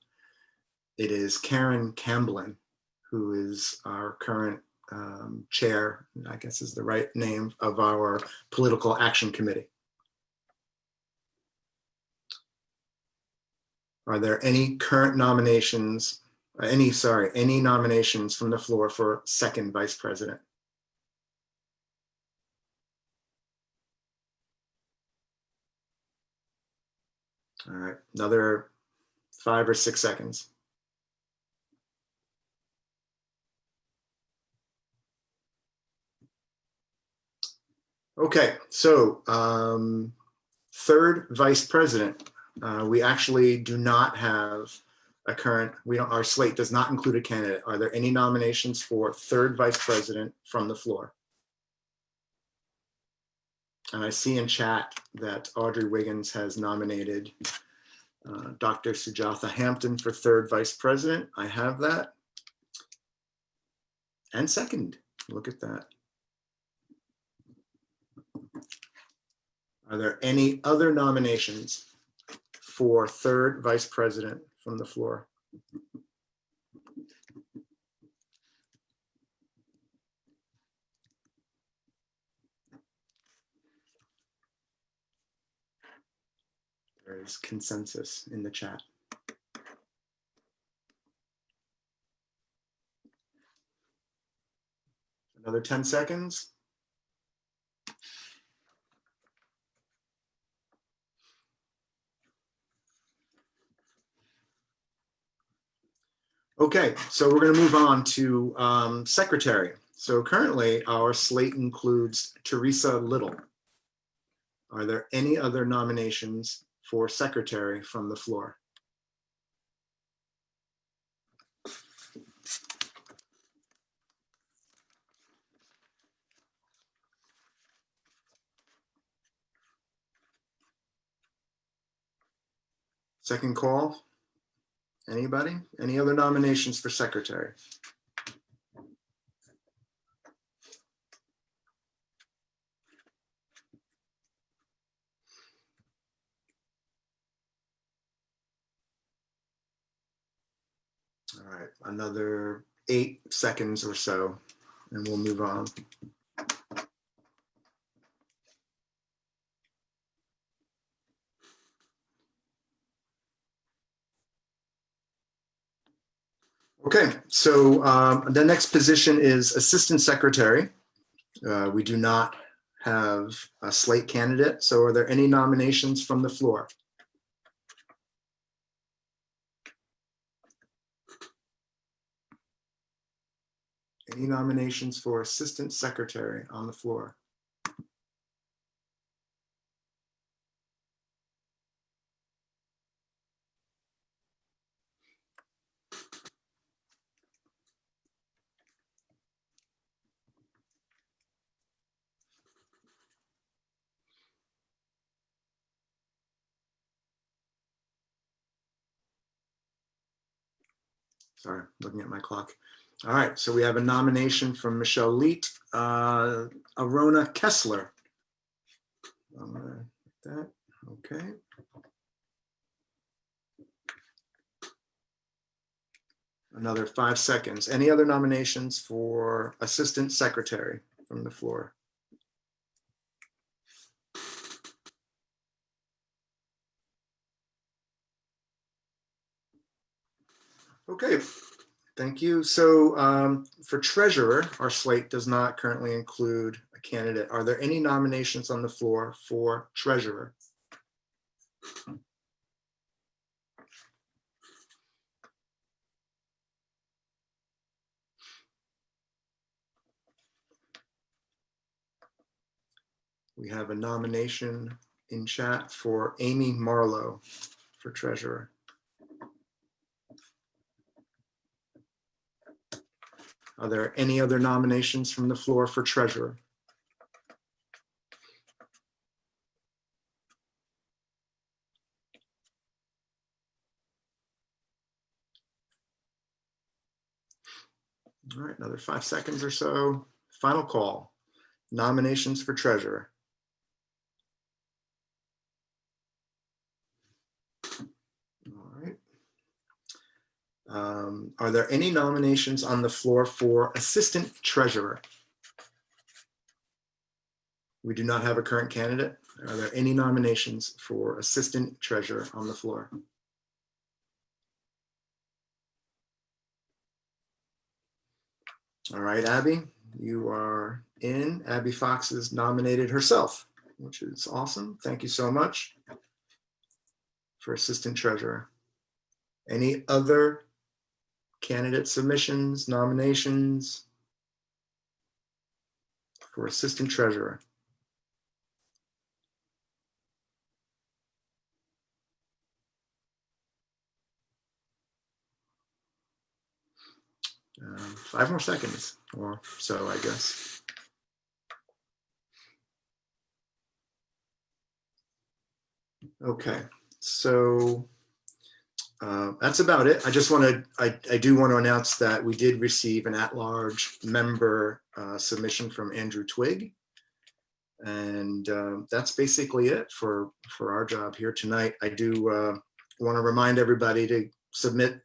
Speaker 11: It is Karen Camblin, who is our current chair, I guess is the right name, of our Political Action Committee. Are there any current nominations, any nominations from the floor for second vice president? All right, another 5 or 6 seconds. Okay, so third vice president, we actually do not have a current, our slate does not include a candidate. Are there any nominations for third vice president from the floor? And I see in chat that Audrey Wiggins has nominated Dr. Sujatha Hampton for third vice president. I have that. And second, look at that. Are there any other nominations for third vice president from the floor? There is consensus in the chat. Another 10 seconds. Okay, so we're going to move on to secretary. So currently our slate includes Teresa Little. Are there any other nominations for secretary from the floor? Second call. Anybody? Any other nominations for secretary? All right, another 8 seconds or so, and we'll move on. Okay, so the next position is assistant secretary. We do not have a slate candidate, so are there any nominations from the floor? Any nominations for assistant secretary on the floor? Sorry, looking at my clock. All right, so we have a nomination from Michelle Leet, Arona Kessler. That, okay. Another 5 seconds. Any other nominations for assistant secretary from the floor? Okay, thank you. So for treasurer, our slate does not currently include a candidate. Are there any nominations on the floor for treasurer? We have a nomination in chat for Amy Marlowe for treasurer. Are there any other nominations from the floor for treasurer? All right, another 5 seconds or so. Final call. Nominations for treasurer. All right. Are there any nominations on the floor for assistant treasurer? We do not have a current candidate. Are there any nominations for assistant treasurer on the floor? All right, Abby, you are in. Abby Fox has nominated herself, which is awesome. Thank you so much for assistant treasurer. Any other candidate submissions, nominations for assistant treasurer? 5 more seconds or so, I guess. Okay, so that's about it. I just I do want to announce that we did receive an at-large member submission from Andrew Twigg. And that's basically it for our job here tonight. I do want to remind everybody to submit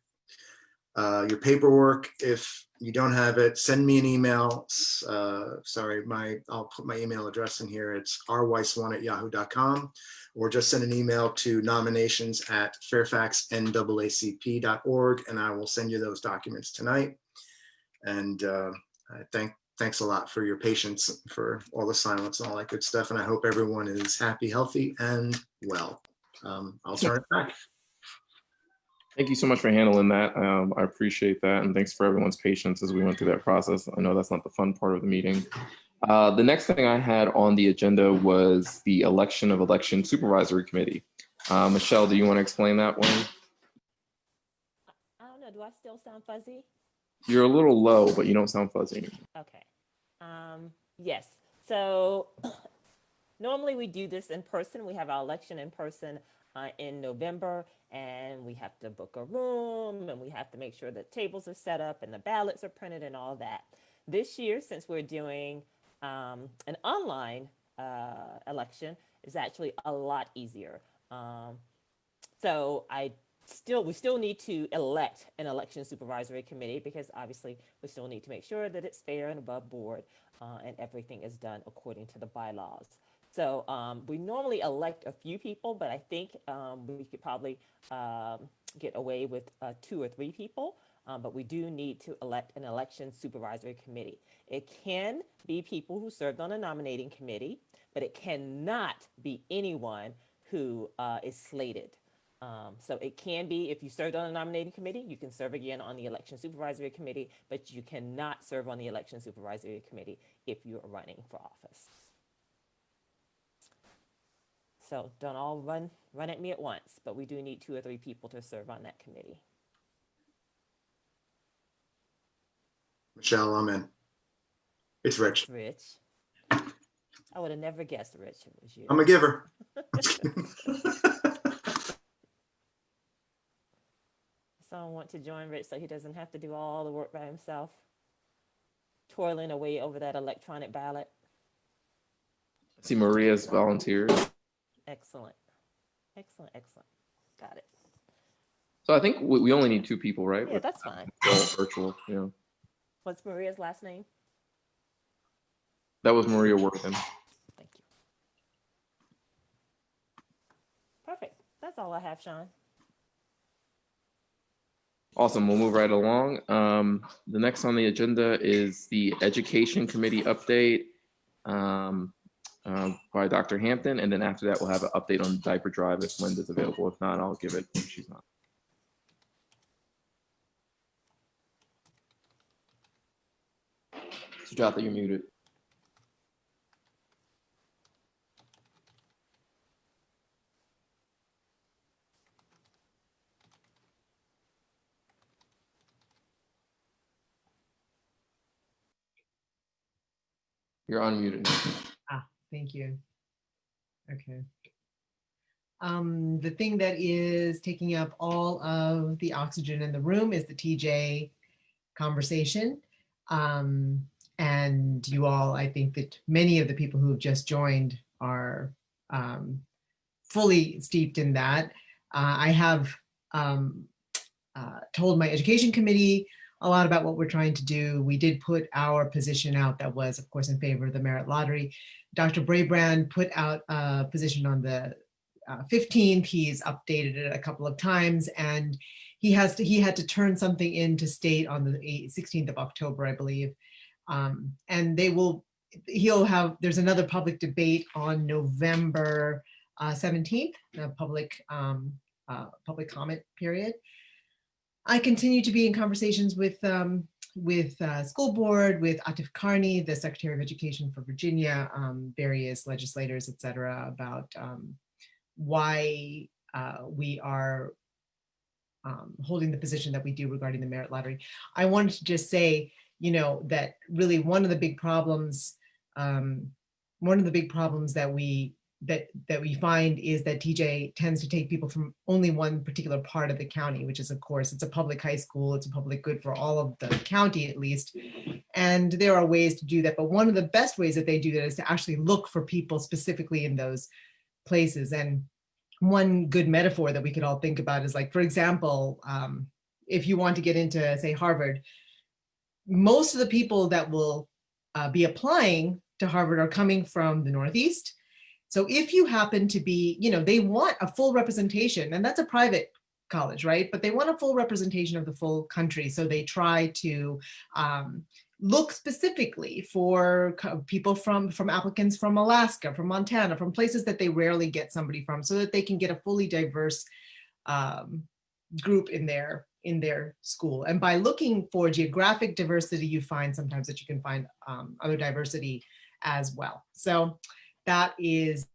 Speaker 11: your paperwork. If you don't have it, send me an email. Sorry, I'll put my email address in here. It's rweiss1@yahoo.com, or just send an email to nominations@fairfaxnAACP.org, and I will send you those documents tonight. And thanks a lot for your patience, for all the silence and all that good stuff. And I hope everyone is happy, healthy, and well. I'll turn it back.
Speaker 1: Thank you so much for handling that. I appreciate that. And thanks for everyone's patience as we went through that process. I know that's not the fun part of the meeting. The next thing I had on the agenda was the election of election supervisory committee. Michelle, do you want to explain that one?
Speaker 12: I don't know. Do I still sound fuzzy?
Speaker 1: You're a little low, but you don't sound fuzzy anymore.
Speaker 12: Okay. Yes. So normally we do this in person. We have our election in person in November, and we have to book a room, and we have to make sure that tables are set up and the ballots are printed and all that. This year, since we're doing an online election, is actually a lot easier. So we still need to elect an election supervisory committee, because obviously we still need to make sure that it's fair and above board and everything is done according to the bylaws. So we normally elect a few people, but I think we could probably get away with 2 or 3 people. But we do need to elect an election supervisory committee. It can be people who served on a nominating committee, but it cannot be anyone who is slated. So it can be, if you served on a nominating committee, you can serve again on the election supervisory committee, but you cannot serve on the election supervisory committee if you're running for office. So don't all run at me at once, but we do need 2 or 3 people to serve on that committee.
Speaker 11: Michelle, I'm in. It's Rich.
Speaker 12: Rich. I would have never guessed, Rich, it was you.
Speaker 11: I'm a giver.
Speaker 12: Someone want to join Rich so he doesn't have to do all the work by himself, toiling away over that electronic ballot.
Speaker 1: I see Maria's volunteered.
Speaker 12: Excellent. Excellent, excellent. Got it.
Speaker 1: So I think we only need 2 people, right?
Speaker 12: Yeah, that's fine.
Speaker 1: All virtual, yeah.
Speaker 12: What's Maria's last name?
Speaker 1: That was Maria Worthing.
Speaker 12: Thank you. Perfect. That's all I have, Sean.
Speaker 1: Awesome. We'll move right along. The next on the agenda is the Education Committee update by Dr. Hampton. And then after that, we'll have an update on diaper drive if Linda's available. If not, I'll give it if she's not. Sujatha, you're muted. You're unmuted.
Speaker 13: Thank you. Okay. The thing that is taking up all of the oxygen in the room is the TJ conversation. And you all, I think that many of the people who have just joined are fully steeped in that. I have told my education committee a lot about what we're trying to do. We did put our position out that was, of course, in favor of the merit lottery. Dr. Brabrand put out a position on the 15th. He's updated it a couple of times, and he had to turn something into state on the 16th of October, I believe. And there's another public debate on November 17th, a public comment period. I continue to be in conversations with school board, with Atif Karni, the Secretary of Education for Virginia, various legislators, et cetera, about why we are holding the position that we do regarding the merit lottery. I wanted to just say, you know, that really one of the big problems, that we find is that TJ tends to take people from only one particular part of the county, which is, of course, it's a public high school, it's a public good for all of the county at least. And there are ways to do that, but one of the best ways that they do that is to actually look for people specifically in those places. And one good metaphor that we could all think about is, like, for example, if you want to get into, say, Harvard, most of the people that will be applying to Harvard are coming from the Northeast. So if you happen to be, you know, they want a full representation, and that's a private college, right? But they want a full representation of the full country. So they try to look specifically for people from applicants from Alaska, from Montana, from places that they rarely get somebody from, so that they can get a fully diverse group in their school. And by looking for geographic diversity, you find sometimes that you can find other diversity as well. So that is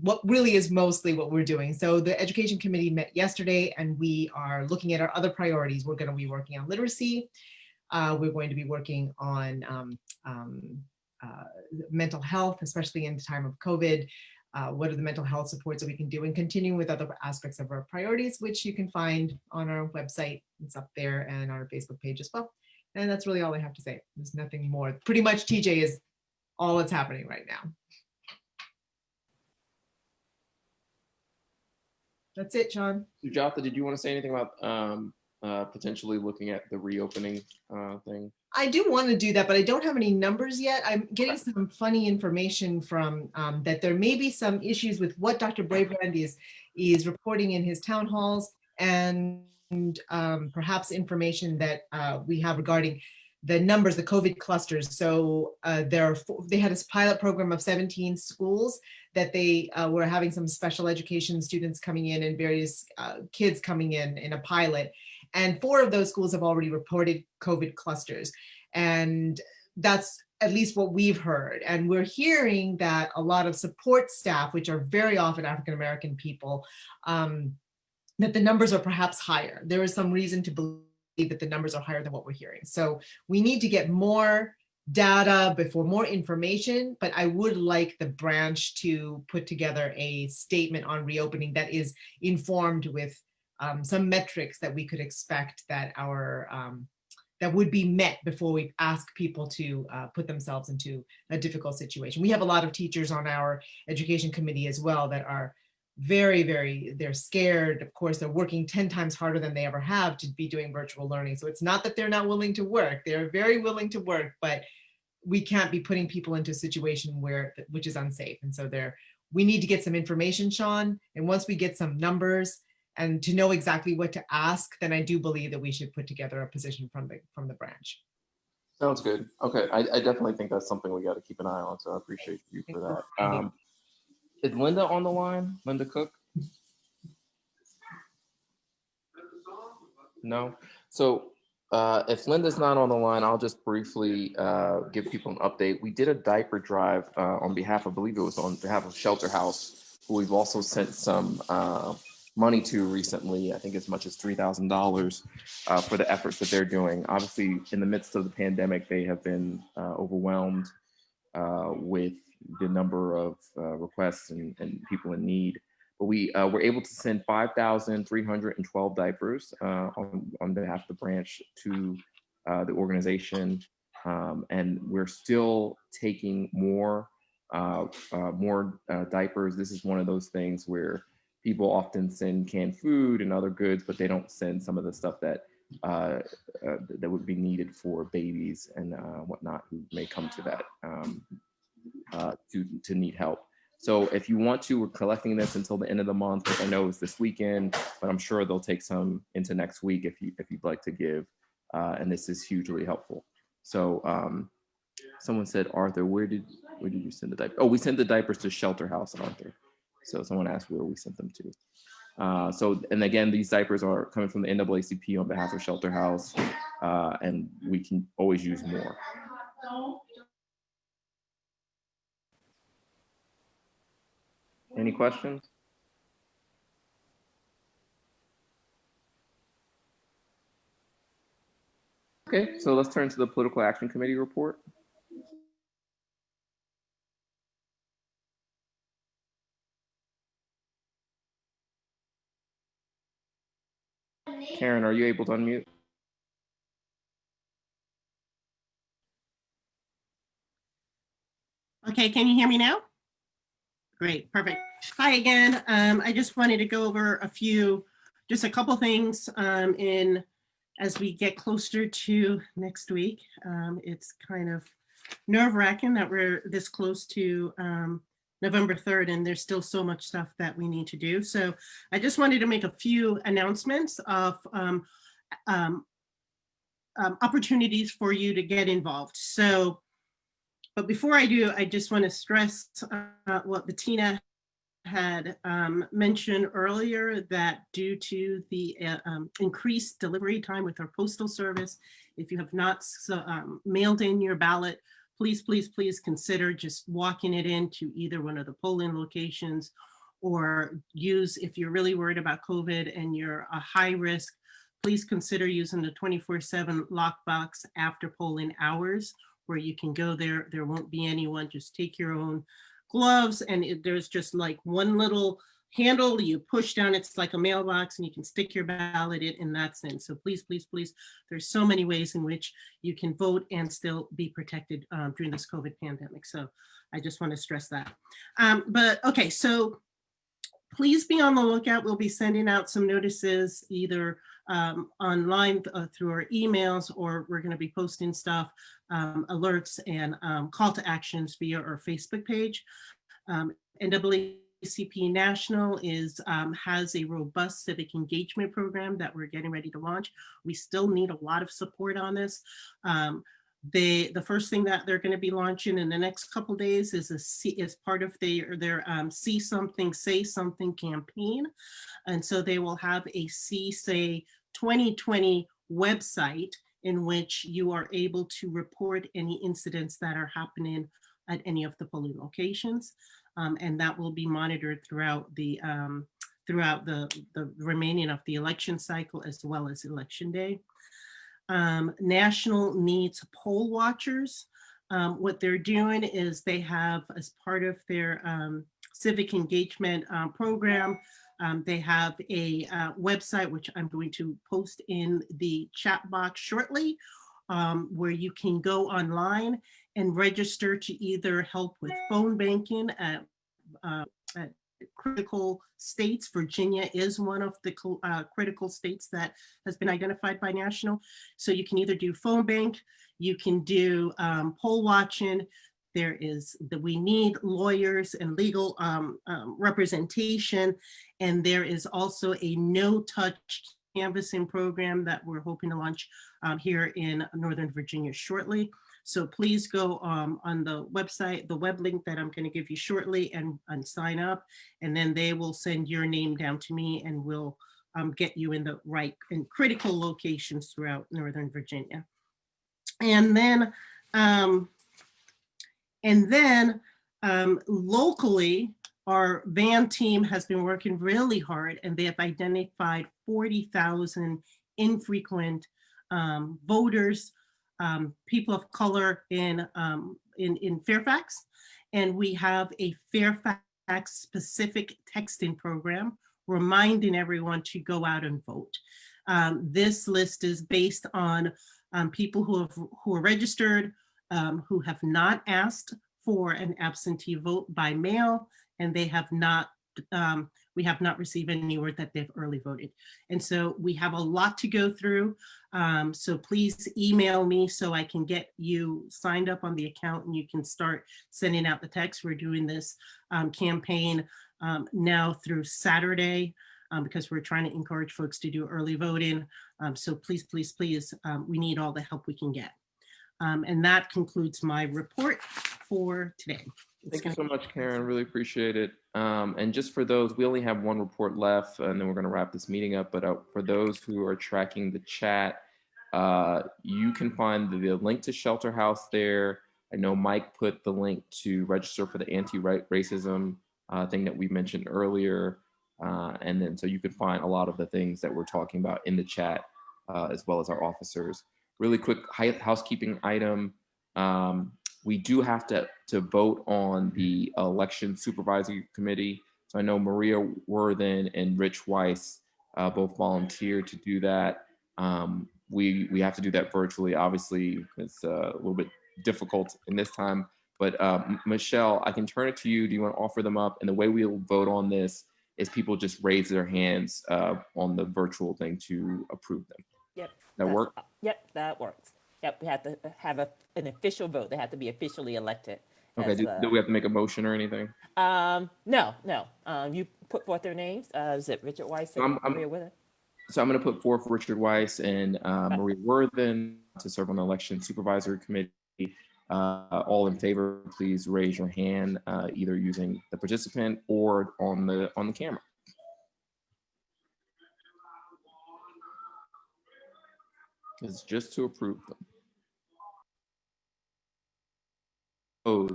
Speaker 13: what really is mostly what we're doing. So the education committee met yesterday, and we are looking at our other priorities. We're going to be working on literacy. We're going to be working on mental health, especially in the time of COVID. What are the mental health supports that we can do, and continuing with other aspects of our priorities, which you can find on our website. It's up there, and our Facebook page as well. And that's really all I have to say. There's nothing more. Pretty much TJ is all that's happening right now. That's it, Sean.
Speaker 1: Sujatha, did you want to say anything about potentially looking at the reopening thing?
Speaker 13: I do want to do that, but I don't have any numbers yet. I'm getting some funny information from that there may be some issues with what Dr. Brabrand is reporting in his town halls, and perhaps information that we have regarding the numbers, the COVID clusters. So they had a pilot program of 17 schools that they were having some special education students coming in and various kids coming in a pilot. And 4 of those schools have already reported COVID clusters. And that's at least what we've heard. And we're hearing that a lot of support staff, which are very often African-American people, that the numbers are perhaps higher. There is some reason to believe that the numbers are higher than what we're hearing. So we need to get more data before more information, but I would like the branch to put together a statement on reopening that is informed with some metrics that we could expect that that would be met before we ask people to put themselves into a difficult situation. We have a lot of teachers on our education committee as well that are they're scared. Of course, they're working 10 times harder than they ever have to be doing virtual learning. So it's not that they're not willing to work. They're very willing to work, but we can't be putting people into a situation which is unsafe. And so we need to get some information, Sean. And once we get some numbers and to know exactly what to ask, then I do believe that we should put together a position from the branch.
Speaker 1: Sounds good. Okay, I definitely think that's something we got to keep an eye on. So I appreciate you for that. Is Linda on the line? Linda Cook? No. So if Linda's not on the line, I'll just briefly give people an update. We did a diaper drive on behalf, I believe it was on behalf of Shelter House, who we've also sent some money to recently, I think as much as $3,000 for the efforts that they're doing. Obviously, in the midst of the pandemic, they have been overwhelmed with the number of requests and people in need. But we were able to send 5,312 diapers on behalf of the branch to the organization. And we're still taking more diapers. This is one of those things where people often send canned food and other goods, but they don't send some of the stuff that would be needed for babies and whatnot who may come to that to need help. So if you want to, we're collecting this until the end of the month, which I know is this weekend, but I'm sure they'll take some into next week if you'd like to give. And this is hugely helpful. So someone said, Arthur, where did you send the diapers? Oh, we sent the diapers to Shelter House, Arthur. So someone asked where we sent them to. So, and again, these diapers are coming from the NAACP on behalf of Shelter House, and we can always use more. Any questions? Okay, so let's turn to the Political Action Committee report. Karen, are you able to unmute?
Speaker 5: Okay, can you hear me now? Great, perfect. Hi again. I just wanted to go over just a couple things as we get closer to next week. It's kind of nerve-wracking that we're this close to November 3rd, and there's still so much stuff that we need to do. So I just wanted to make a few announcements of opportunities for you to get involved. So, but before I do, I just want to stress what Bettina had mentioned earlier, that due to the increased delivery time with our postal service, if you have not mailed in your ballot, please, please, please consider just walking it into either one of the polling locations, or if you're really worried about COVID and you're a high risk, please consider using the 24/7 lockbox after polling hours, where you can go there. There won't be anyone. Just take your own gloves, and there's just like one little handle you push down. It's like a mailbox, and you can stick your ballot in, and that's in. So please, please, please, there's so many ways in which you can vote and still be protected during this COVID pandemic. So I just want to stress that. But okay, so please be on the lookout. We'll be sending out some notices either online through our emails, or we're going to be posting stuff, alerts and call to actions via our Facebook page. NAACP National has a robust civic engagement program that we're getting ready to launch. We still need a lot of support on this. The first thing that they're going to be launching in the next couple of days is part of their See Something, Say Something campaign. And so they will have a Say 2020 website in which you are able to report any incidents that are happening at any of the polling locations. And that will be monitored throughout the remaining of the election cycle, as well as election day. National needs poll watchers. What they're doing is they have, as part of their civic engagement program, they have a website, which I'm going to post in the chat box shortly, where you can go online and register to either help with phone banking at critical states. Virginia is one of the critical states that has been identified by National. So you can either do phone bank, you can do poll watching. We need lawyers and legal representation. And there is also a no-touch canvassing program that we're hoping to launch here in Northern Virginia shortly. So please go on the website, the web link that I'm going to give you shortly, and sign up. And then they will send your name down to me, and we'll get you in the right and critical locations throughout Northern Virginia. And then locally, our VAN team has been working really hard, and they have identified 40,000 infrequent voters, people of color in Fairfax. And we have a Fairfax specific texting program reminding everyone to go out and vote. This list is based on people who are registered, who have not asked for an absentee vote by mail, and they have not, we have not received any word that they've early voted. And so we have a lot to go through. So please email me so I can get you signed up on the account, and you can start sending out the text. We're doing this campaign now through Saturday, because we're trying to encourage folks to do early voting. So please, please, please, we need all the help we can get. And that concludes my report for today.
Speaker 1: Thank you so much, Karen. Really appreciate it. And just for those, we only have one report left, and then we're going to wrap this meeting up. But for those who are tracking the chat, you can find the link to Shelter House there. I know Mike put the link to register for the anti-racism thing that we mentioned earlier. And then so you can find a lot of the things that we're talking about in the chat, as well as our officers. really quick housekeeping item. We do have to vote on the election supervisory committee. So I know Maria Worthen and Rich Weiss both volunteered to do that. We have to do that virtually, obviously. It's a little bit difficult in this time, but Michelle, I can turn it to you. Do you want to offer them up? And the way we'll vote on this is people just raise their hands on the virtual thing to approve them.
Speaker 12: Yep.
Speaker 1: That work?
Speaker 12: Yep, that works. Yep, we have to have an official vote. They have to be officially elected.
Speaker 1: Okay, do we have to make a motion or anything?
Speaker 12: No. You put forth their names. Is it Richard Weiss and Maria Worthen?
Speaker 1: So I'm going to put forth Richard Weiss and Maria Worthen to serve on the election supervisory committee. All in favor, please raise your hand, either using the participant or on the camera. It's just to approve them. Opposed?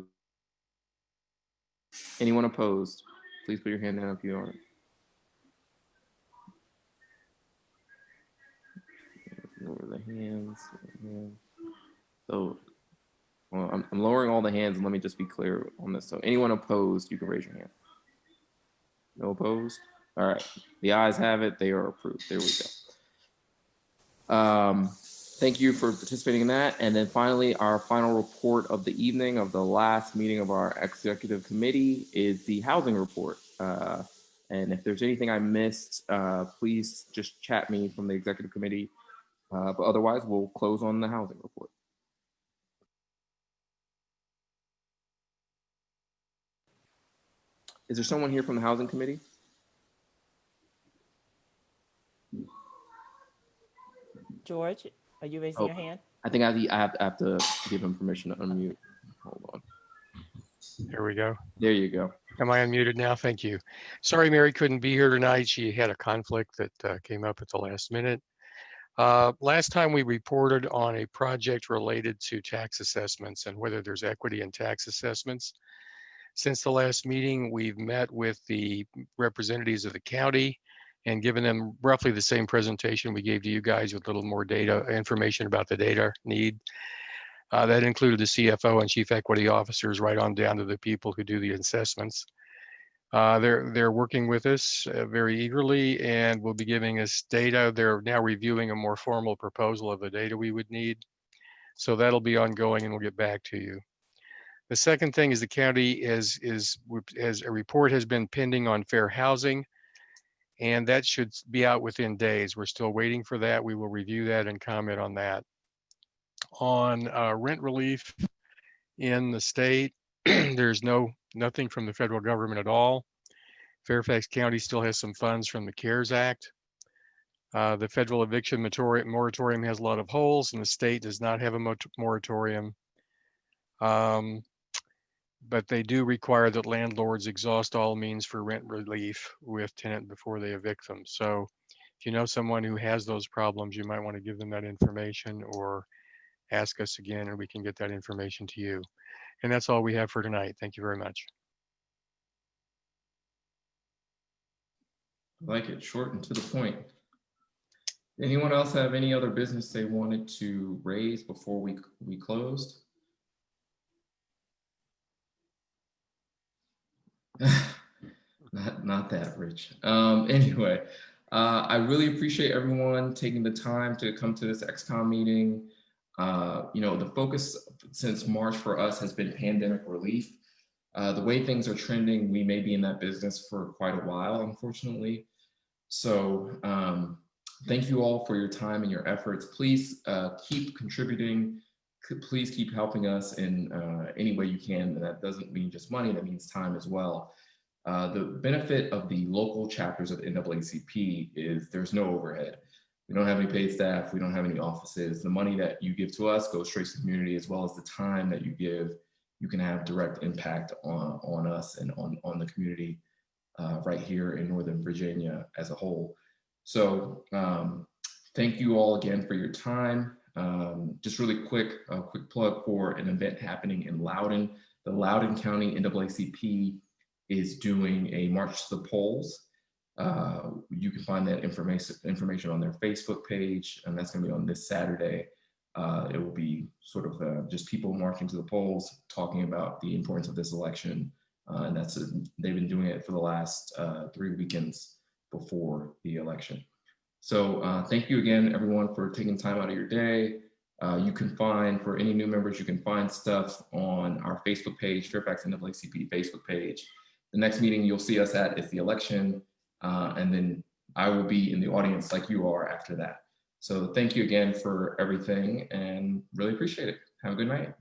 Speaker 1: Anyone opposed? Please put your hand down if you are. Lower the hands. So, well, I'm lowering all the hands, and let me just be clear on this. So, anyone opposed, you can raise your hand. No opposed? All right. The ayes have it. They are approved. There we go. Thank you for participating in that. And then finally, our final report of the evening of the last meeting of our executive committee is the housing report. And if there's anything I missed, please just chat me from the executive committee. But otherwise, we'll close on the housing report. Is there someone here from the housing committee?
Speaker 12: George, are you raising your hand?
Speaker 1: I think I have to give him permission to unmute. Hold on.
Speaker 14: There we go.
Speaker 1: There you go.
Speaker 14: Am I unmuted now? Thank you. Sorry, Mary couldn't be here tonight. She had a conflict that came up at the last minute. Last time we reported on a project related to tax assessments and whether there's equity in tax assessments. Since the last meeting, we've met with the representatives of the county and given them roughly the same presentation we gave to you guys with a little more data, information about the data need. That included the CFO and chief equity officers right on down to the people who do the assessments. They're working with us very eagerly and will be giving us data. They're now reviewing a more formal proposal of the data we would need. So that'll be ongoing and we'll get back to you. The second thing is the county as a report has been pending on fair housing, and that should be out within days. We're still waiting for that. We will review that and comment on that. On rent relief in the state, there's nothing from the federal government at all. Fairfax County still has some funds from the CARES Act. The federal eviction moratorium has a lot of holes, and the state does not have a moratorium. But they do require that landlords exhaust all means for rent relief with tenant before they evict them. So if you know someone who has those problems, you might want to give them that information or ask us again and we can get that information to you. And that's all we have for tonight. Thank you very much.
Speaker 1: I like it, short and to the point. Anyone else have any other business they wanted to raise before we closed? Not that, Rich. Anyway, I really appreciate everyone taking the time to come to this XCOM meeting. The focus since March for us has been pandemic relief. The way things are trending, we may be in that business for quite a while, unfortunately. So thank you all for your time and your efforts. Please keep contributing. Please keep helping us in any way you can. And that doesn't mean just money, that means time as well. The benefit of the local chapters of the NAACP is there's no overhead. We don't have any paid staff. We don't have any offices. The money that you give to us goes straight to the community, as well as the time that you give. You can have direct impact on us and on the community right here in Northern Virginia as a whole. So thank you all again for your time. Just really quick plug for an event happening in Loudoun. The Loudoun County NAACP is doing a March to the Polls. You can find that information on their Facebook page, and that's going to be on this Saturday. It will be sort of just people marching to the polls, talking about the importance of this election. And they've been doing it for the last 3 weekends before the election. So thank you again, everyone, for taking time out of your day. You can find, for any new members, you can find stuff on our Facebook page, Fairfax NAACP Facebook page. The next meeting you'll see us at is the election, and then I will be in the audience like you are after that. So thank you again for everything and really appreciate it. Have a good night.